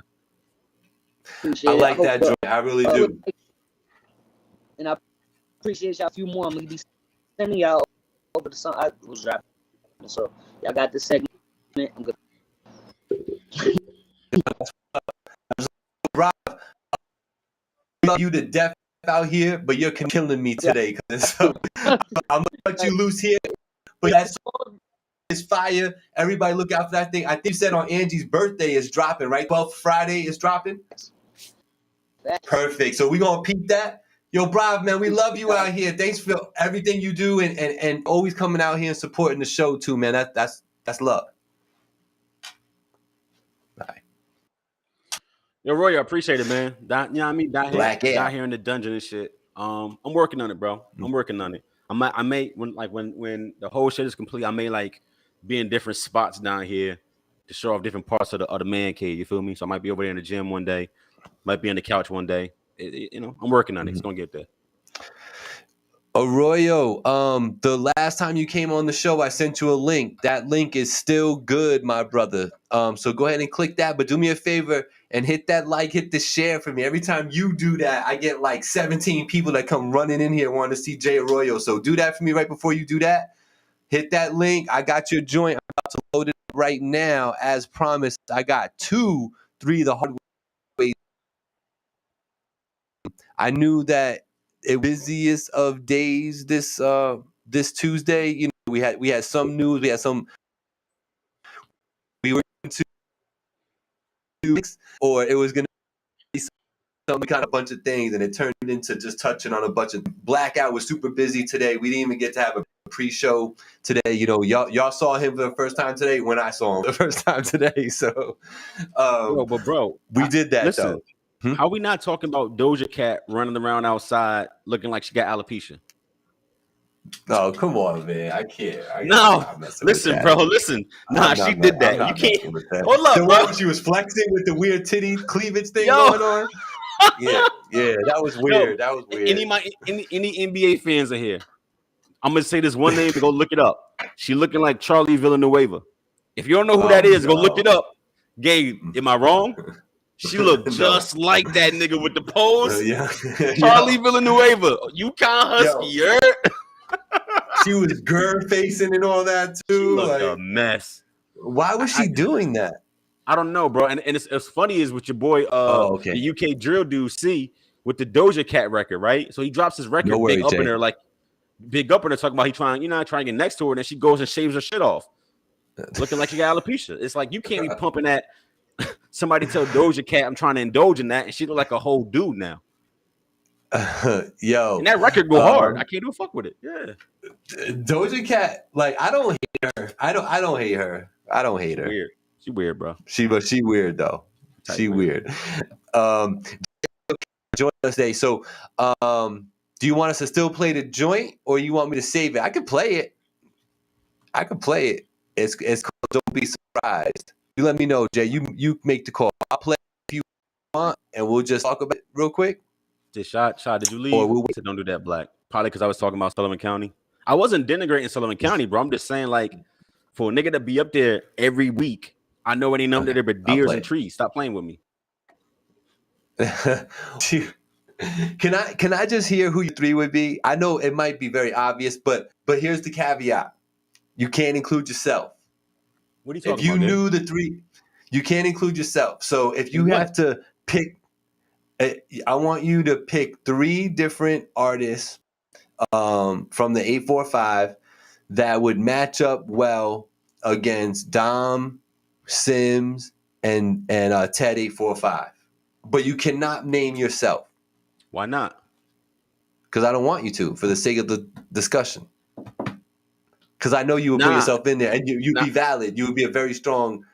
I like that joint. I really do. And I appreciate y'all a few more. I'm gonna be sending y'all over the song I was dropping. So y'all got this segment. I'm good. Rob, I love you to death out here, but you're killing me today. So I'm gonna cut you loose here. But that song is fire. Everybody look out for that thing. I think you said on Angie's birthday is dropping, right? 12th Friday is dropping. Perfect. So we're gonna peep that. Yo, Brav, man, we love you out here. Thanks for everything you do and always coming out here and supporting the show too, man. That's love. Bye. Yo, Roy, I appreciate it, man. You know what I mean? Down here in the dungeon and shit. I'm working on it, bro. I'm working on it. I may when the whole shit is complete, I may like be in different spots down here to show off different parts of the man cave. You feel me? So I might be over there in the gym one day, might be on the couch one day. You know, I'm working on it. It's gonna get there. Arroyo, the last time you came on the show, I sent you a link. That link is still good, my brother. So go ahead and click that, but do me a favor and hit that like, hit the share for me. Every time you do that, I get like 17 people that come running in here wanting to see Jay Arroyo. So do that for me right before you do that. Hit that link. I got your joint. I'm about to load it up right now. As promised, I got 3 the hard way. I knew that it was busiest of days this Tuesday. You know, we had some news, we were into or it was gonna be some kind of bunch of things, and it turned into just touching on a bunch of. Blackout was super busy today. We didn't even get to have a pre-show today. You know, y'all saw him for the first time today when I saw him the first time today. So, but bro, we did that. Listen, though. How we not talking about Doja Cat running around outside looking like she got alopecia? Oh, come on, man. I can't. No, listen, bro. Listen. Nah, she did that. You can't. Hold up, bro. She was flexing with the weird titty cleavage thing going on. Yeah, that was weird. That was weird. Any NBA fans are here. I'm gonna say this one name to go look it up. She looking like Charlie Villanueva. If you don't know who that is, go look it up. Gabe, am I wrong? She looked just like that nigga with the pose. Charlie Villanueva. You can't husky, she was girl facing and all that too. She looked a mess. Why was she doing that? I don't know, bro. And it's funny is with your boy, the UK drill dude, C, with the Doja Cat record, right? So he drops his record, big up in her, talking about he trying to get next to her, and then she goes and shaves her shit off, looking like she got alopecia. It's like you can't be pumping that. Somebody tell Doja Cat I'm trying to indulge in that, and she look like a whole dude now. Yo, and that record go hard. I can't do a fuck with it. Yeah, Doja Cat, like I don't hate her. I don't hate her. I don't hate her. Weird. She weird, bro. She weird though. She weird. Join us today. So, do you want us to still play the joint, or you want me to save it? I could play it. It's called Don't Be Surprised. You let me know, Jay. You make the call. I'll play it if you want, and we'll just talk about it real quick. Shot, did you leave? Or we'll wait. Don't do that, Black. Probably because I was talking about Sullivan County. I wasn't denigrating Sullivan County, bro. I'm just saying, like, for a nigga to be up there every week, I know it ain't nothing there but deers and trees. Stop playing with me. Can I just hear who your three would be? I know it might be very obvious, but here's the caveat: you can't include yourself. What are you talking about? If you knew the three, you can't include yourself. So if you have to pick, I want you to pick three different artists from the 845 that would match up well against Dom, Sims, and Ted 845. But you cannot name yourself. Why not? Because I don't want you to, for the sake of the discussion. Because I know you would put yourself in there, and you'd be valid. You would be a very strong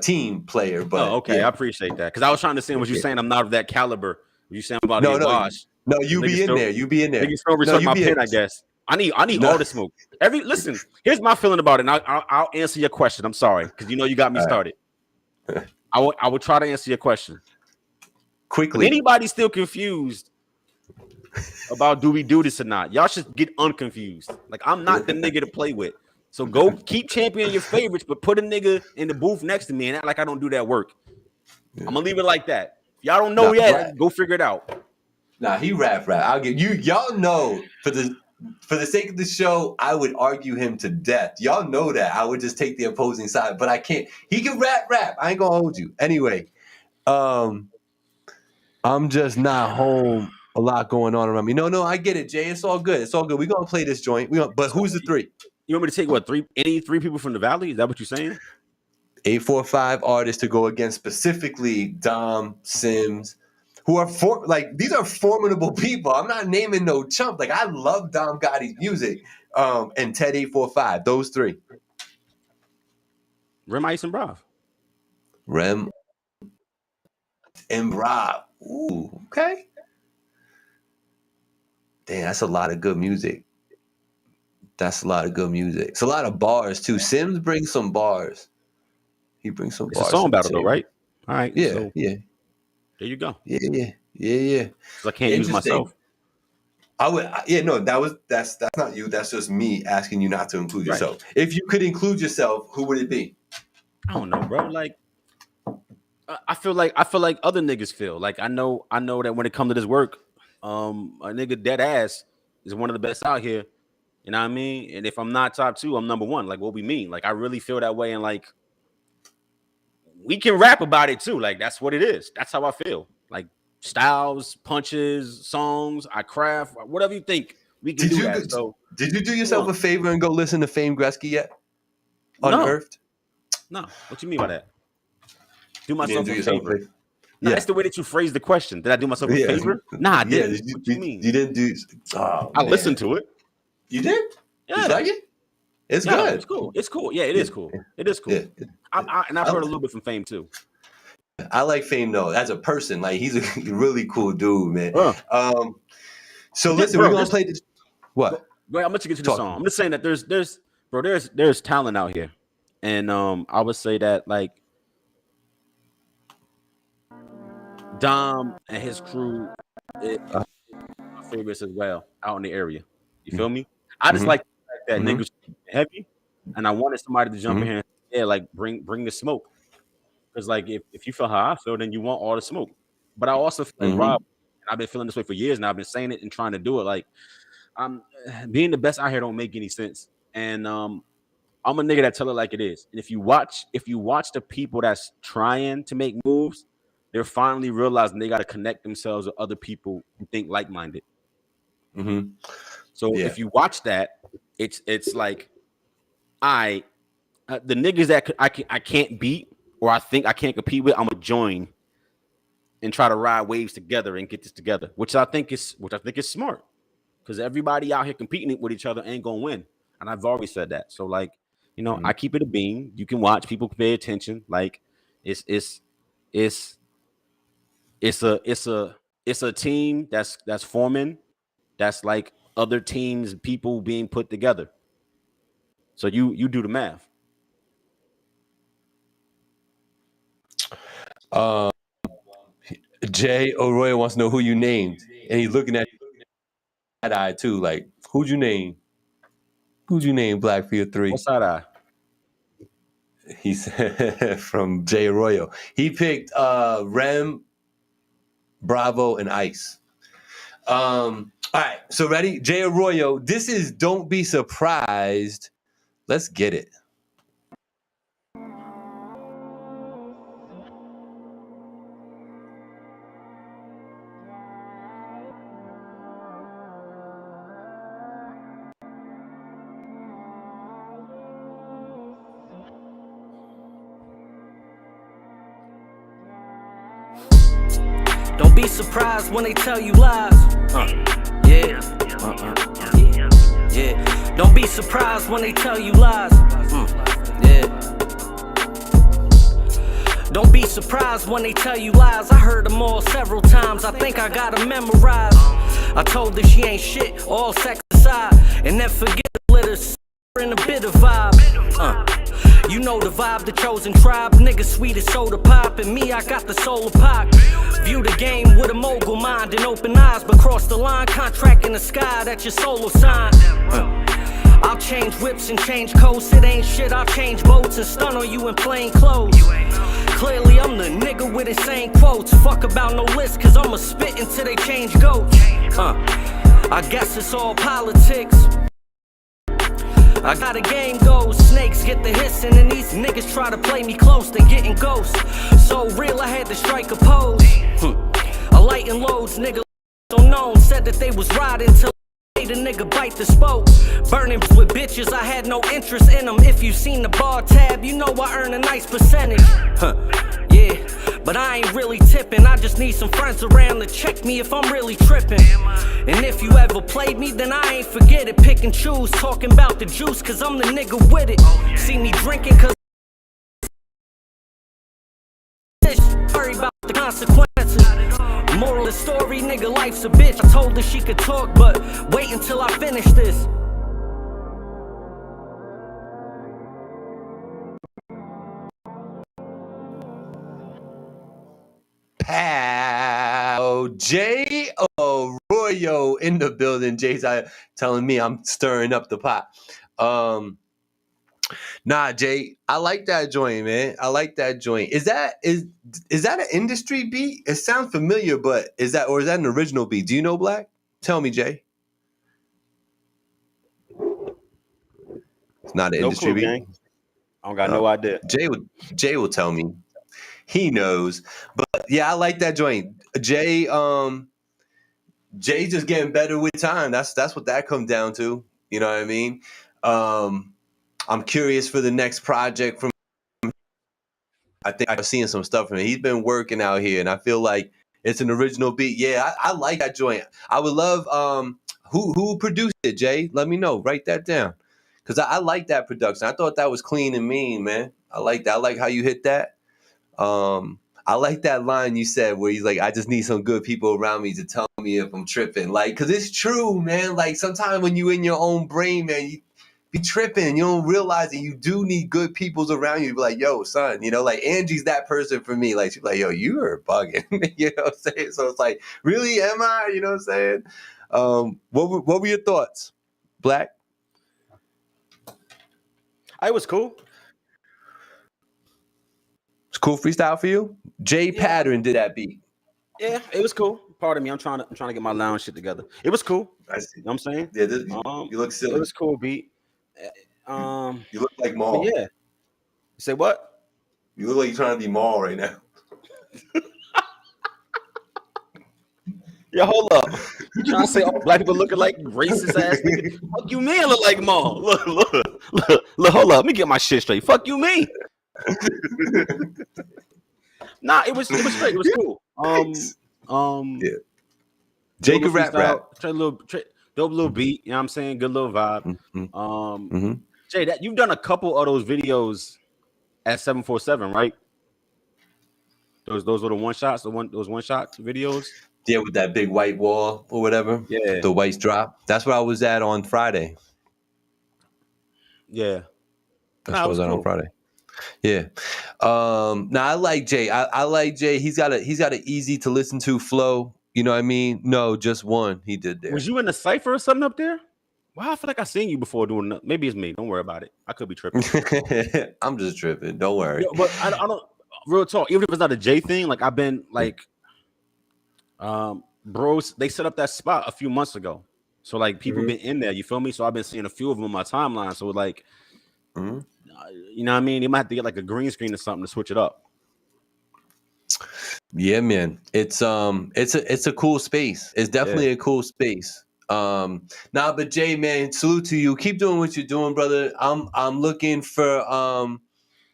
team player. But okay, I appreciate that. Because I was trying to say, was you saying I'm not of that caliber? Were you saying I'm about to get washed? No, you be in there. You be in there. Niggas still return my pen, I guess. I need all the smoke. Listen, here's my feeling about it, and I'll answer your question. I'm sorry, because you know you got me started. I will try to answer your question quickly. If anybody still confused about do we do this or not? Y'all should get unconfused. Like, I'm not the nigga to play with. So go keep championing your favorites, but put a nigga in the booth next to me and act like I don't do that work. I'm gonna leave it like that. If y'all don't know yet, go figure it out. Nah, he rap. I'll give you. Y'all know for the sake of the show, I would argue him to death. Y'all know that. I would just take the opposing side, but I can't. He can rap. I ain't gonna hold you. Anyway, I'm just not home. A lot going on around me. No, I get it, Jay. It's all good. We're gonna play this joint. But who's the three? You want me to take what, any three people from the Valley? Is that what you're saying? 845 artists to go against specifically Dom, Sims, who are these are formidable people. I'm not naming no chump. Like, I love Dom Gotti's music. And Ted 845. Those three. Rem, Ice, and Brav. Rem and Brav. Ooh, okay. Damn, that's a lot of good music. It's a lot of bars too. Sims brings some bars. He brings some bars. It's a song battle though, right? All right. Yeah, so yeah. There you go. Yeah. Because I can't use myself. I would. That's not you. That's just me asking you not to include yourself. Right. If you could include yourself, who would it be? I don't know, bro. Like, I feel like other niggas feel. Like, I know that when it comes to this work, a nigga dead ass is one of the best out here. You know what I mean? And if I'm not top two, I'm number one. Like, what we mean? Like, I really feel that way, and like, we can rap about it too. Like, that's what it is. That's how I feel. Like, styles, punches, songs, I craft, whatever you think. We can do that. So, did you do yourself a favor and go listen to Fame Gretzky yet? Unearthed? No. What you mean by that? Do myself a favor. That's the way that you phrased the question. Did I do myself a favor? Nah, I didn't. What you mean? You didn't do. Oh, I listened to it. You did? Yeah. Did you like it? It's good. It's cool. It's cool. Yeah, it is cool. It is cool. Yeah. And I've heard a little bit from Fame too. I like Fame though. As a person, like he's a really cool dude, man. So listen, we're gonna play this. What? Go ahead, I'm gonna get to the song. I'm just saying that there's talent out here, and I would say that like Dom and his crew is my favorites as well out in the area. You feel me? I just like that niggas heavy, and I wanted somebody to jump in here and like bring the smoke. Because like if you feel how I feel, then you want all the smoke. But I also feel like Rob, and I've been feeling this way for years now. I've been saying it and trying to do it. Like I'm being the best out here don't make any sense. And I'm a nigga that tell it like it is. And if you watch the people that's trying to make moves, they're finally realizing they got to connect themselves with other people who think like-minded. So if you watch that, it's like the niggas that I can't beat or I think I can't compete with, I'm gonna join and try to ride waves together and get this together, which I think is smart, because everybody out here competing with each other ain't gonna win, and I've always said that. So like, you know, I keep it a beam. You can watch, people can pay attention. Like it's a team that's forming, that's like other teams, people being put together. So you do the math. Jay Arroyo wants to know who you named, and he's looking at that eye too. Like, who'd you name? Who'd you name Blackfield 3? What's that eye? He said from Jay Arroyo. He picked Rem, Bravo, and Ice. All right, so ready? Jay Arroyo, this is Don't Be Surprised. Let's get it. Don't be surprised when they tell you lies. Yeah. Yeah. Don't be surprised when they tell you lies. Yeah. Don't be surprised when they tell you lies. I heard them all several times. I think I got them memorized. I told her she ain't shit, all sex aside, and then forget to let her in a bit of vibe. You know the vibe, the chosen tribe. Niggas sweet as soda pop, and me, I got the soul of pop. View the game with a mogul mind and open eyes, but cross the line, contract in the sky, that's your solo sign. I'll change whips and change coasts, it ain't shit, I'll change boats and stun on you in plain clothes. Clearly I'm the nigga with insane quotes. Fuck about no list, cause I'ma spit until they change goats. I guess it's all politics. I got a game goes, snakes get the hissing, and these niggas try to play me close, then getting ghosts. So real, I had to strike a pose. A light and loads, nigga unknown, said that they was riding till made a nigga bite the spoke. Burning with bitches, I had no interest in them. If you seen the bar tab, you know I earn a nice percentage. Yeah, but I ain't really tipping. I just need some friends around to check me if I'm really tripping. And if you ever played me, then I ain't forget it. Pick and choose, talking about the juice, cause I'm the nigga with it. See me drinking cause worry about the consequences. Moral of the story, nigga, life's a bitch. I told her she could talk, but wait until I finish this. Pow! Jay Arroyo in the building. Jay's telling me I'm stirring up the pot. Nah, Jay, I like that joint, man. I like that joint. Is that an industry beat? It sounds familiar, but is that an original beat? Do you know, Black? Tell me, Jay. It's not an industry clue, beat. gang. I don't got no idea. Jay will tell me. He knows. But yeah, I like that joint. Jay just getting better with time. That's what that comes down to. You know what I mean? I'm curious for the next project from I think I've seen some stuff from him. He's been working out here, and I feel like it's an original beat. Yeah, I like that joint. I would love who produced it, Jay? Let me know. Write that down. Because I like that production. I thought that was clean and mean, man. I like that. I like how you hit that. I like that line you said where he's like, I just need some good people around me to tell me if I'm tripping. Like, because it's true, man. Like, sometimes when you in your own brain, man, you be tripping. You don't realize that you do need good peoples around you to be like, yo, son, you know, like Angie's that person for me. Like, she's like, yo, you are bugging. You know what I'm saying? So it's like, really, am I? You know what I'm saying? What were your thoughts, Black? It was cool. It's cool freestyle for you? Jay Pattern did that beat. Yeah, it was cool. Pardon me, I'm trying to get my lounge shit together. It was cool. I see. You know what I'm saying? Yeah, you look silly. It was cool beat. You look like Maul. Yeah. You say what? You look like you're trying to be Maul right now. Yeah, hold up. You trying to say all black people looking like racist ass niggas? Fuck you, man. Look like Maul. Look. Hold up. Let me get my shit straight. Fuck you, me. Nah, it was straight. It was cool. Yeah. Jacob rap. Dope little beat. You know what I'm saying? Good little vibe. Jay, that you've done a couple of those videos at 747, right? Those were the one shots, those one shot videos. Yeah, with that big white wall or whatever. Yeah. The white drop. That's where I was at on Friday. Yeah. That's where I was at on Friday. Yeah. Now I like Jay. I like Jay. He's got an easy to listen to flow. You know what I mean? No, just one he did there. Was you in the cypher or something up there? Wow, I feel like I seen you before doing that. Maybe it's me. Don't worry about it. I could be tripping. I'm just tripping. Don't worry. Yeah, but I don't real talk. Even if it's not a Jay thing, like I've been like bros, they set up that spot a few months ago. So like people been in there, you feel me? So I've been seeing a few of them on my timeline. So like you know what I mean? They might have to get like a green screen or something to switch it up. Yeah, man. It's a cool space. It's definitely a cool space. But Jay, man, salute to you. Keep doing what you're doing, brother. I'm looking for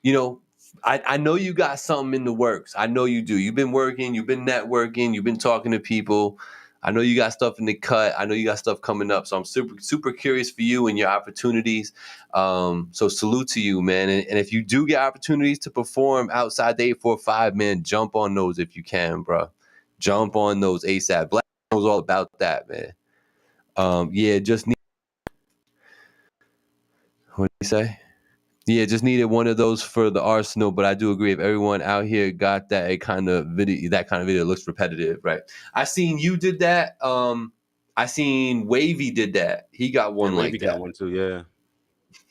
you know, I know you got something in the works. I know you do. You've been working, you've been networking, you've been talking to people. I know you got stuff in the cut. I know you got stuff coming up. So I'm super curious for you and your opportunities. So salute to you, man. And if you do get opportunities to perform outside the 845, man, jump on those if you can, bro. Jump on those ASAP. Black knows all about that, man. Just need. What did he say? Yeah, just needed one of those for the arsenal. But I do agree, if everyone out here got that kind of video looks repetitive, right? I seen you did that. I seen Wavy did that. He got one like Wavy that. got one too, yeah.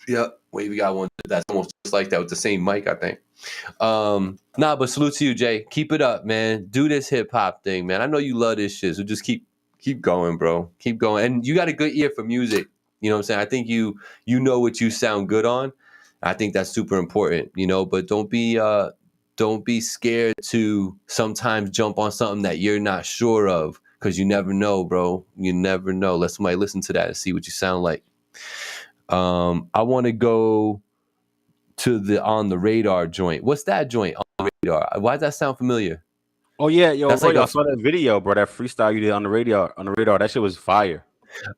Yep, Wavy got one that's almost just like that with the same mic, I think. But salute to you, Jay. Keep it up, man. Do this hip hop thing, man. I know you love this shit, so just keep going, bro. Keep going. And you got a good ear for music. You know what I'm saying? I think you know what you sound good on. I think that's super important, you know, but don't be scared to sometimes jump on something that you're not sure of, because you never know, bro. You never know. Let somebody listen to that and see what you sound like. I want to go to the On the Radar joint. What's that joint, On the Radar? Why does that sound familiar? Oh yeah, yo, that's bro, like I saw that video, bro. That freestyle you did on the radar. That shit was fire.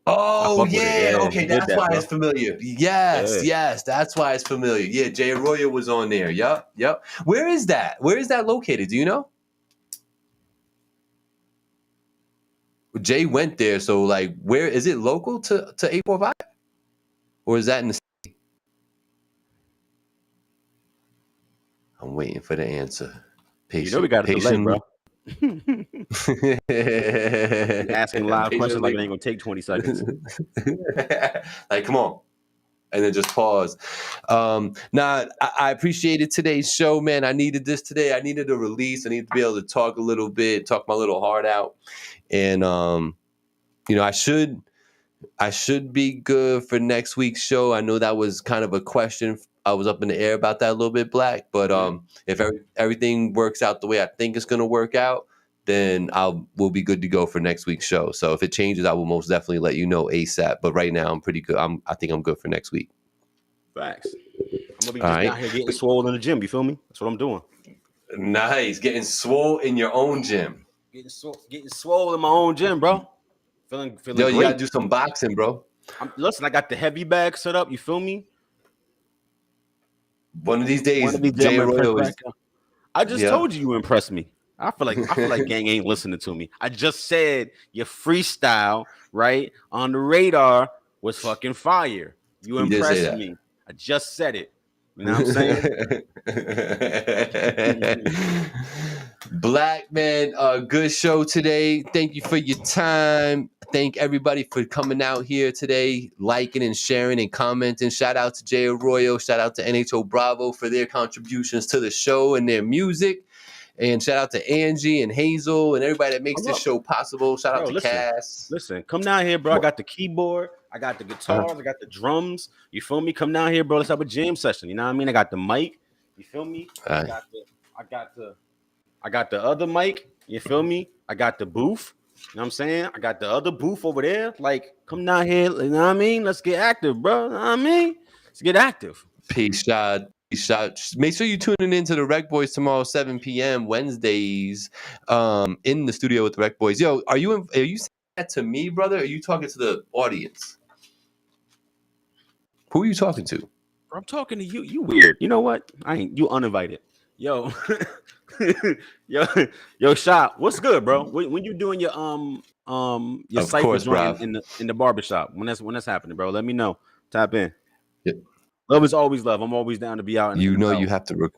Oh yeah, okay, that's why bro. it's familiar. Yes, that's why it's familiar. Yeah, Jay Arroyo was on there. Yep. Where is that? Where is that located? Do you know? Jay went there, so like, where is it? Local to 845, or is that in the city? I'm waiting for the answer. You know we got a delay, bro. Asking live questions like it ain't gonna take 20 seconds. Like, come on. And then just pause. I appreciated today's show, man. I needed this today. I needed a release. I needed to be able to talk a little bit, talk my little heart out. And I should be good for next week's show. I know that was kind of a question. I was up in the air about that a little bit, Black. But if everything works out the way I think it's going to work out, then we'll be good to go for next week's show. So if it changes, I will most definitely let you know ASAP. But right now, I'm pretty good. I think I'm good for next week. Facts. I'm going to be just out here getting swole in the gym. You feel me? That's what I'm doing. Nice. Getting swole in your own gym. Getting swole in my own gym, bro. Feeling Yo, you great. gotta do some boxing, bro. Listen, I got the heavy bag set up. You feel me? One of these days, I'm Jay gonna impress Arroyo is. back. I just Yeah. told you impressed me. I feel like gang ain't listening to me. I just said your freestyle, right, on the radar was fucking fire. You He did say impressed that. me. I just said it. You know what I'm saying? Black man, good show today. Thank you for your time. Thank everybody for coming out here today, liking and sharing and commenting. Shout out to Jay Arroyo. Shout out to NHO Bravo for their contributions to the show and their music. And shout out to Angie and Hazel and everybody that makes this show possible. Shout out to Cass. Listen, come down here, bro. I got the keyboard, I got the guitars, I got the drums. You feel me? Come down here, bro. Let's have a jam session. You know what I mean? I got the mic. You feel me? I got the other mic. You feel me? I got the booth. You know what I'm saying? I got the other booth over there. Like, come down here. You know what I mean? Let's get active, bro. You know what I mean? Let's get active. Peace, Shad. Make sure you tuning into the Rec Boys tomorrow, 7 p.m. Wednesdays, in the studio with the Rec Boys. Yo, are you saying that to me, brother? Or are you talking to the audience? Who are you talking to? I'm talking to you. You weird. You know what? I ain't. You uninvited. Yo, yo, Shop. What's good, bro? When you doing your cypher joint in the barbershop? When that's happening, bro? Let me know. Tap in. Yep. Love is always love. I'm always down to be out. You have to.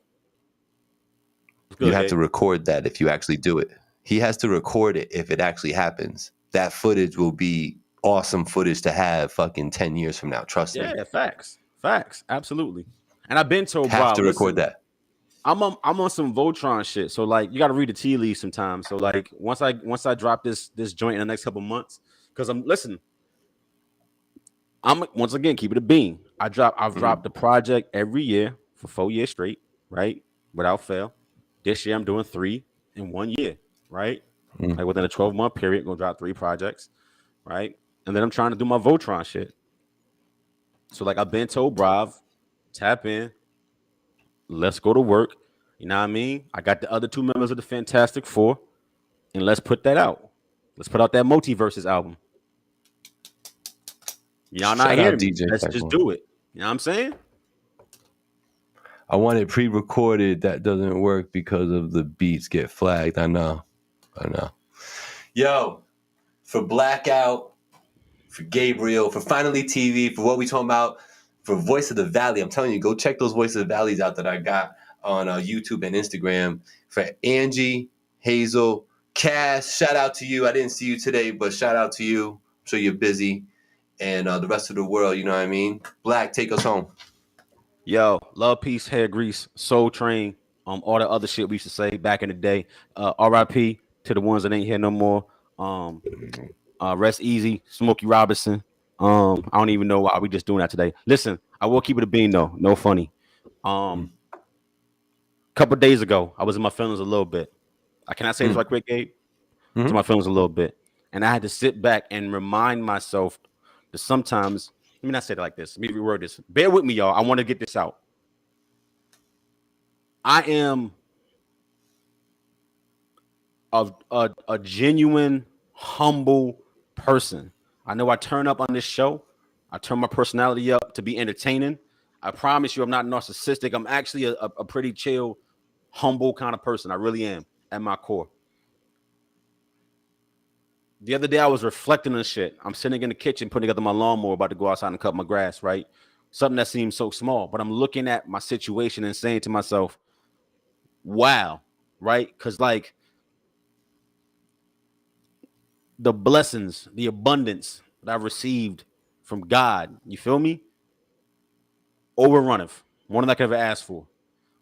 You have to record that if you actually do it. He has to record it if it actually happens. That footage will be awesome footage to have fucking 10 years from now. Trust me. Yeah, facts, absolutely. And I've been told, have to record that. I'm on some Voltron shit. So like, you got to read the tea leaves sometimes. So like, once I drop this joint in the next couple months, because I'm once again keep it a bean. I've dropped the project every year for 4 years straight, right, without fail. This year I'm doing 3 in 1 year, right? Like within a 12-month period, gonna drop 3 projects, right? And then I'm trying to do my Voltron shit. So like, I've been told, Brav, tap in, let's go to work. You know what I mean? I got the other 2 members of the Fantastic Four, and let's put that out. Let's put out that Multiverses album. Y'all not hearing me. Let's just do it. You know what I'm saying? I want it pre-recorded. That doesn't work because of the beats get flagged. I know. Yo, for Blackout, for Gabriel, for Finally TV, for what we talking about, for Voice of the Valley. I'm telling you, go check those Voice of the Valleys out that I got on YouTube and Instagram. For Angie, Hazel, Cass, shout out to you. I didn't see you today, but shout out to you. I'm sure you're busy. And the rest of the world, you know what I mean? Black, take us home. Yo, love, peace, hair grease, Soul Train, all the other shit we used to say back in the day. RIP to the ones that ain't here no more. Rest easy, Smokey Robinson. I don't even know why we just doing that today. Listen, I will keep it a bean though. No funny. Couple days ago, I was in my feelings a little bit. Can I say this right quick, Gabe? To my feelings a little bit. And I had to sit back and remind myself that sometimes, let me not say it like this. Let me reword this. Bear with me, y'all. I want to get this out. I am a genuine, humble person. I know I turn up on this show. I turn my personality up to be entertaining. I promise you I'm not narcissistic. I'm actually a pretty chill, humble kind of person. I really am at my core. The other day I was reflecting on shit. I'm sitting in the kitchen putting together my lawnmower, about to go outside and cut my grass, right? Something that seems so small, but I'm looking at my situation and saying to myself, wow, right? Because like the blessings, the abundance that I've received from God, you feel me? Overrunneth, more than I could ever ask for.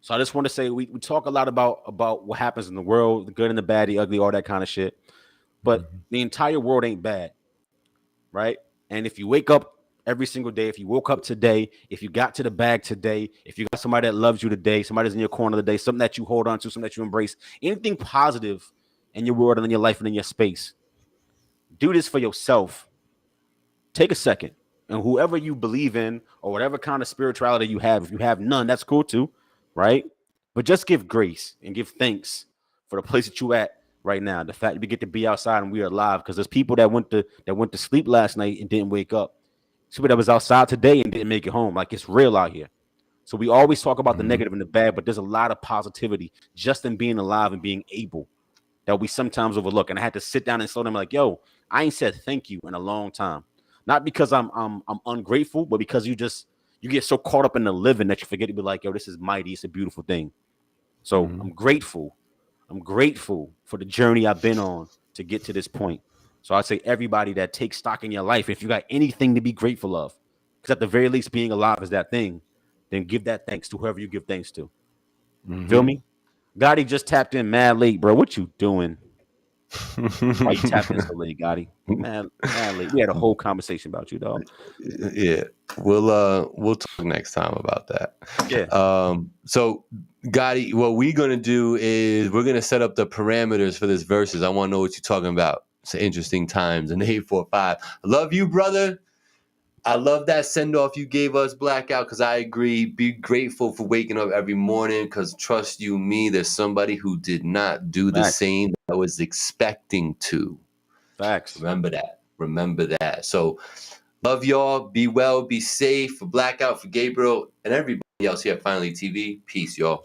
So I just want to say we talk a lot about what happens in the world, the good and the bad, the ugly, all that kind of shit. But the entire world ain't bad, right? And if you wake up every single day, if you woke up today, if you got to the bag today, if you got somebody that loves you today, somebody's in your corner today, something that you hold on to, something that you embrace, anything positive in your world and in your life and in your space, do this for yourself. Take a second. And whoever you believe in or whatever kind of spirituality you have, if you have none, that's cool too, right? But just give grace and give thanks for the place that you at right now. The fact that we get to be outside and we are alive, because there's people that went to sleep last night and didn't wake up. People that was outside today and didn't make it home. Like, it's real out here. So we always talk about the negative and the bad, but there's a lot of positivity just in being alive and being able that we sometimes overlook. And I had to sit down and slow down, like, yo, I ain't said thank you in a long time. Not because I'm ungrateful, but because you get so caught up in the living that you forget to be like, yo, this is mighty. It's a beautiful thing. So I'm grateful. I'm grateful for the journey I've been on to get to this point. So I'd say everybody that takes stock in your life, if you got anything to be grateful of, because at the very least being alive is that thing, then give that thanks to whoever you give thanks to. Feel me? Gotti just tapped in mad late, bro. What you doing? Why you tapped in so late, Gotti? Mad late. We had a whole conversation about you, dog. Yeah, we'll talk next time about that. Yeah. So Gotti, what we're gonna do is we're gonna set up the parameters for this verses. I want to know what you're talking about. It's an interesting times. And 845. I love you, brother. I love that send off you gave us, Blackout, because I agree. Be grateful for waking up every morning, because trust you me, there's somebody who did not do the same that I was expecting to. Facts. Remember that. So love y'all. Be well, be safe. For Blackout, for Gabriel, and everybody else here at Finally TV. Peace, y'all.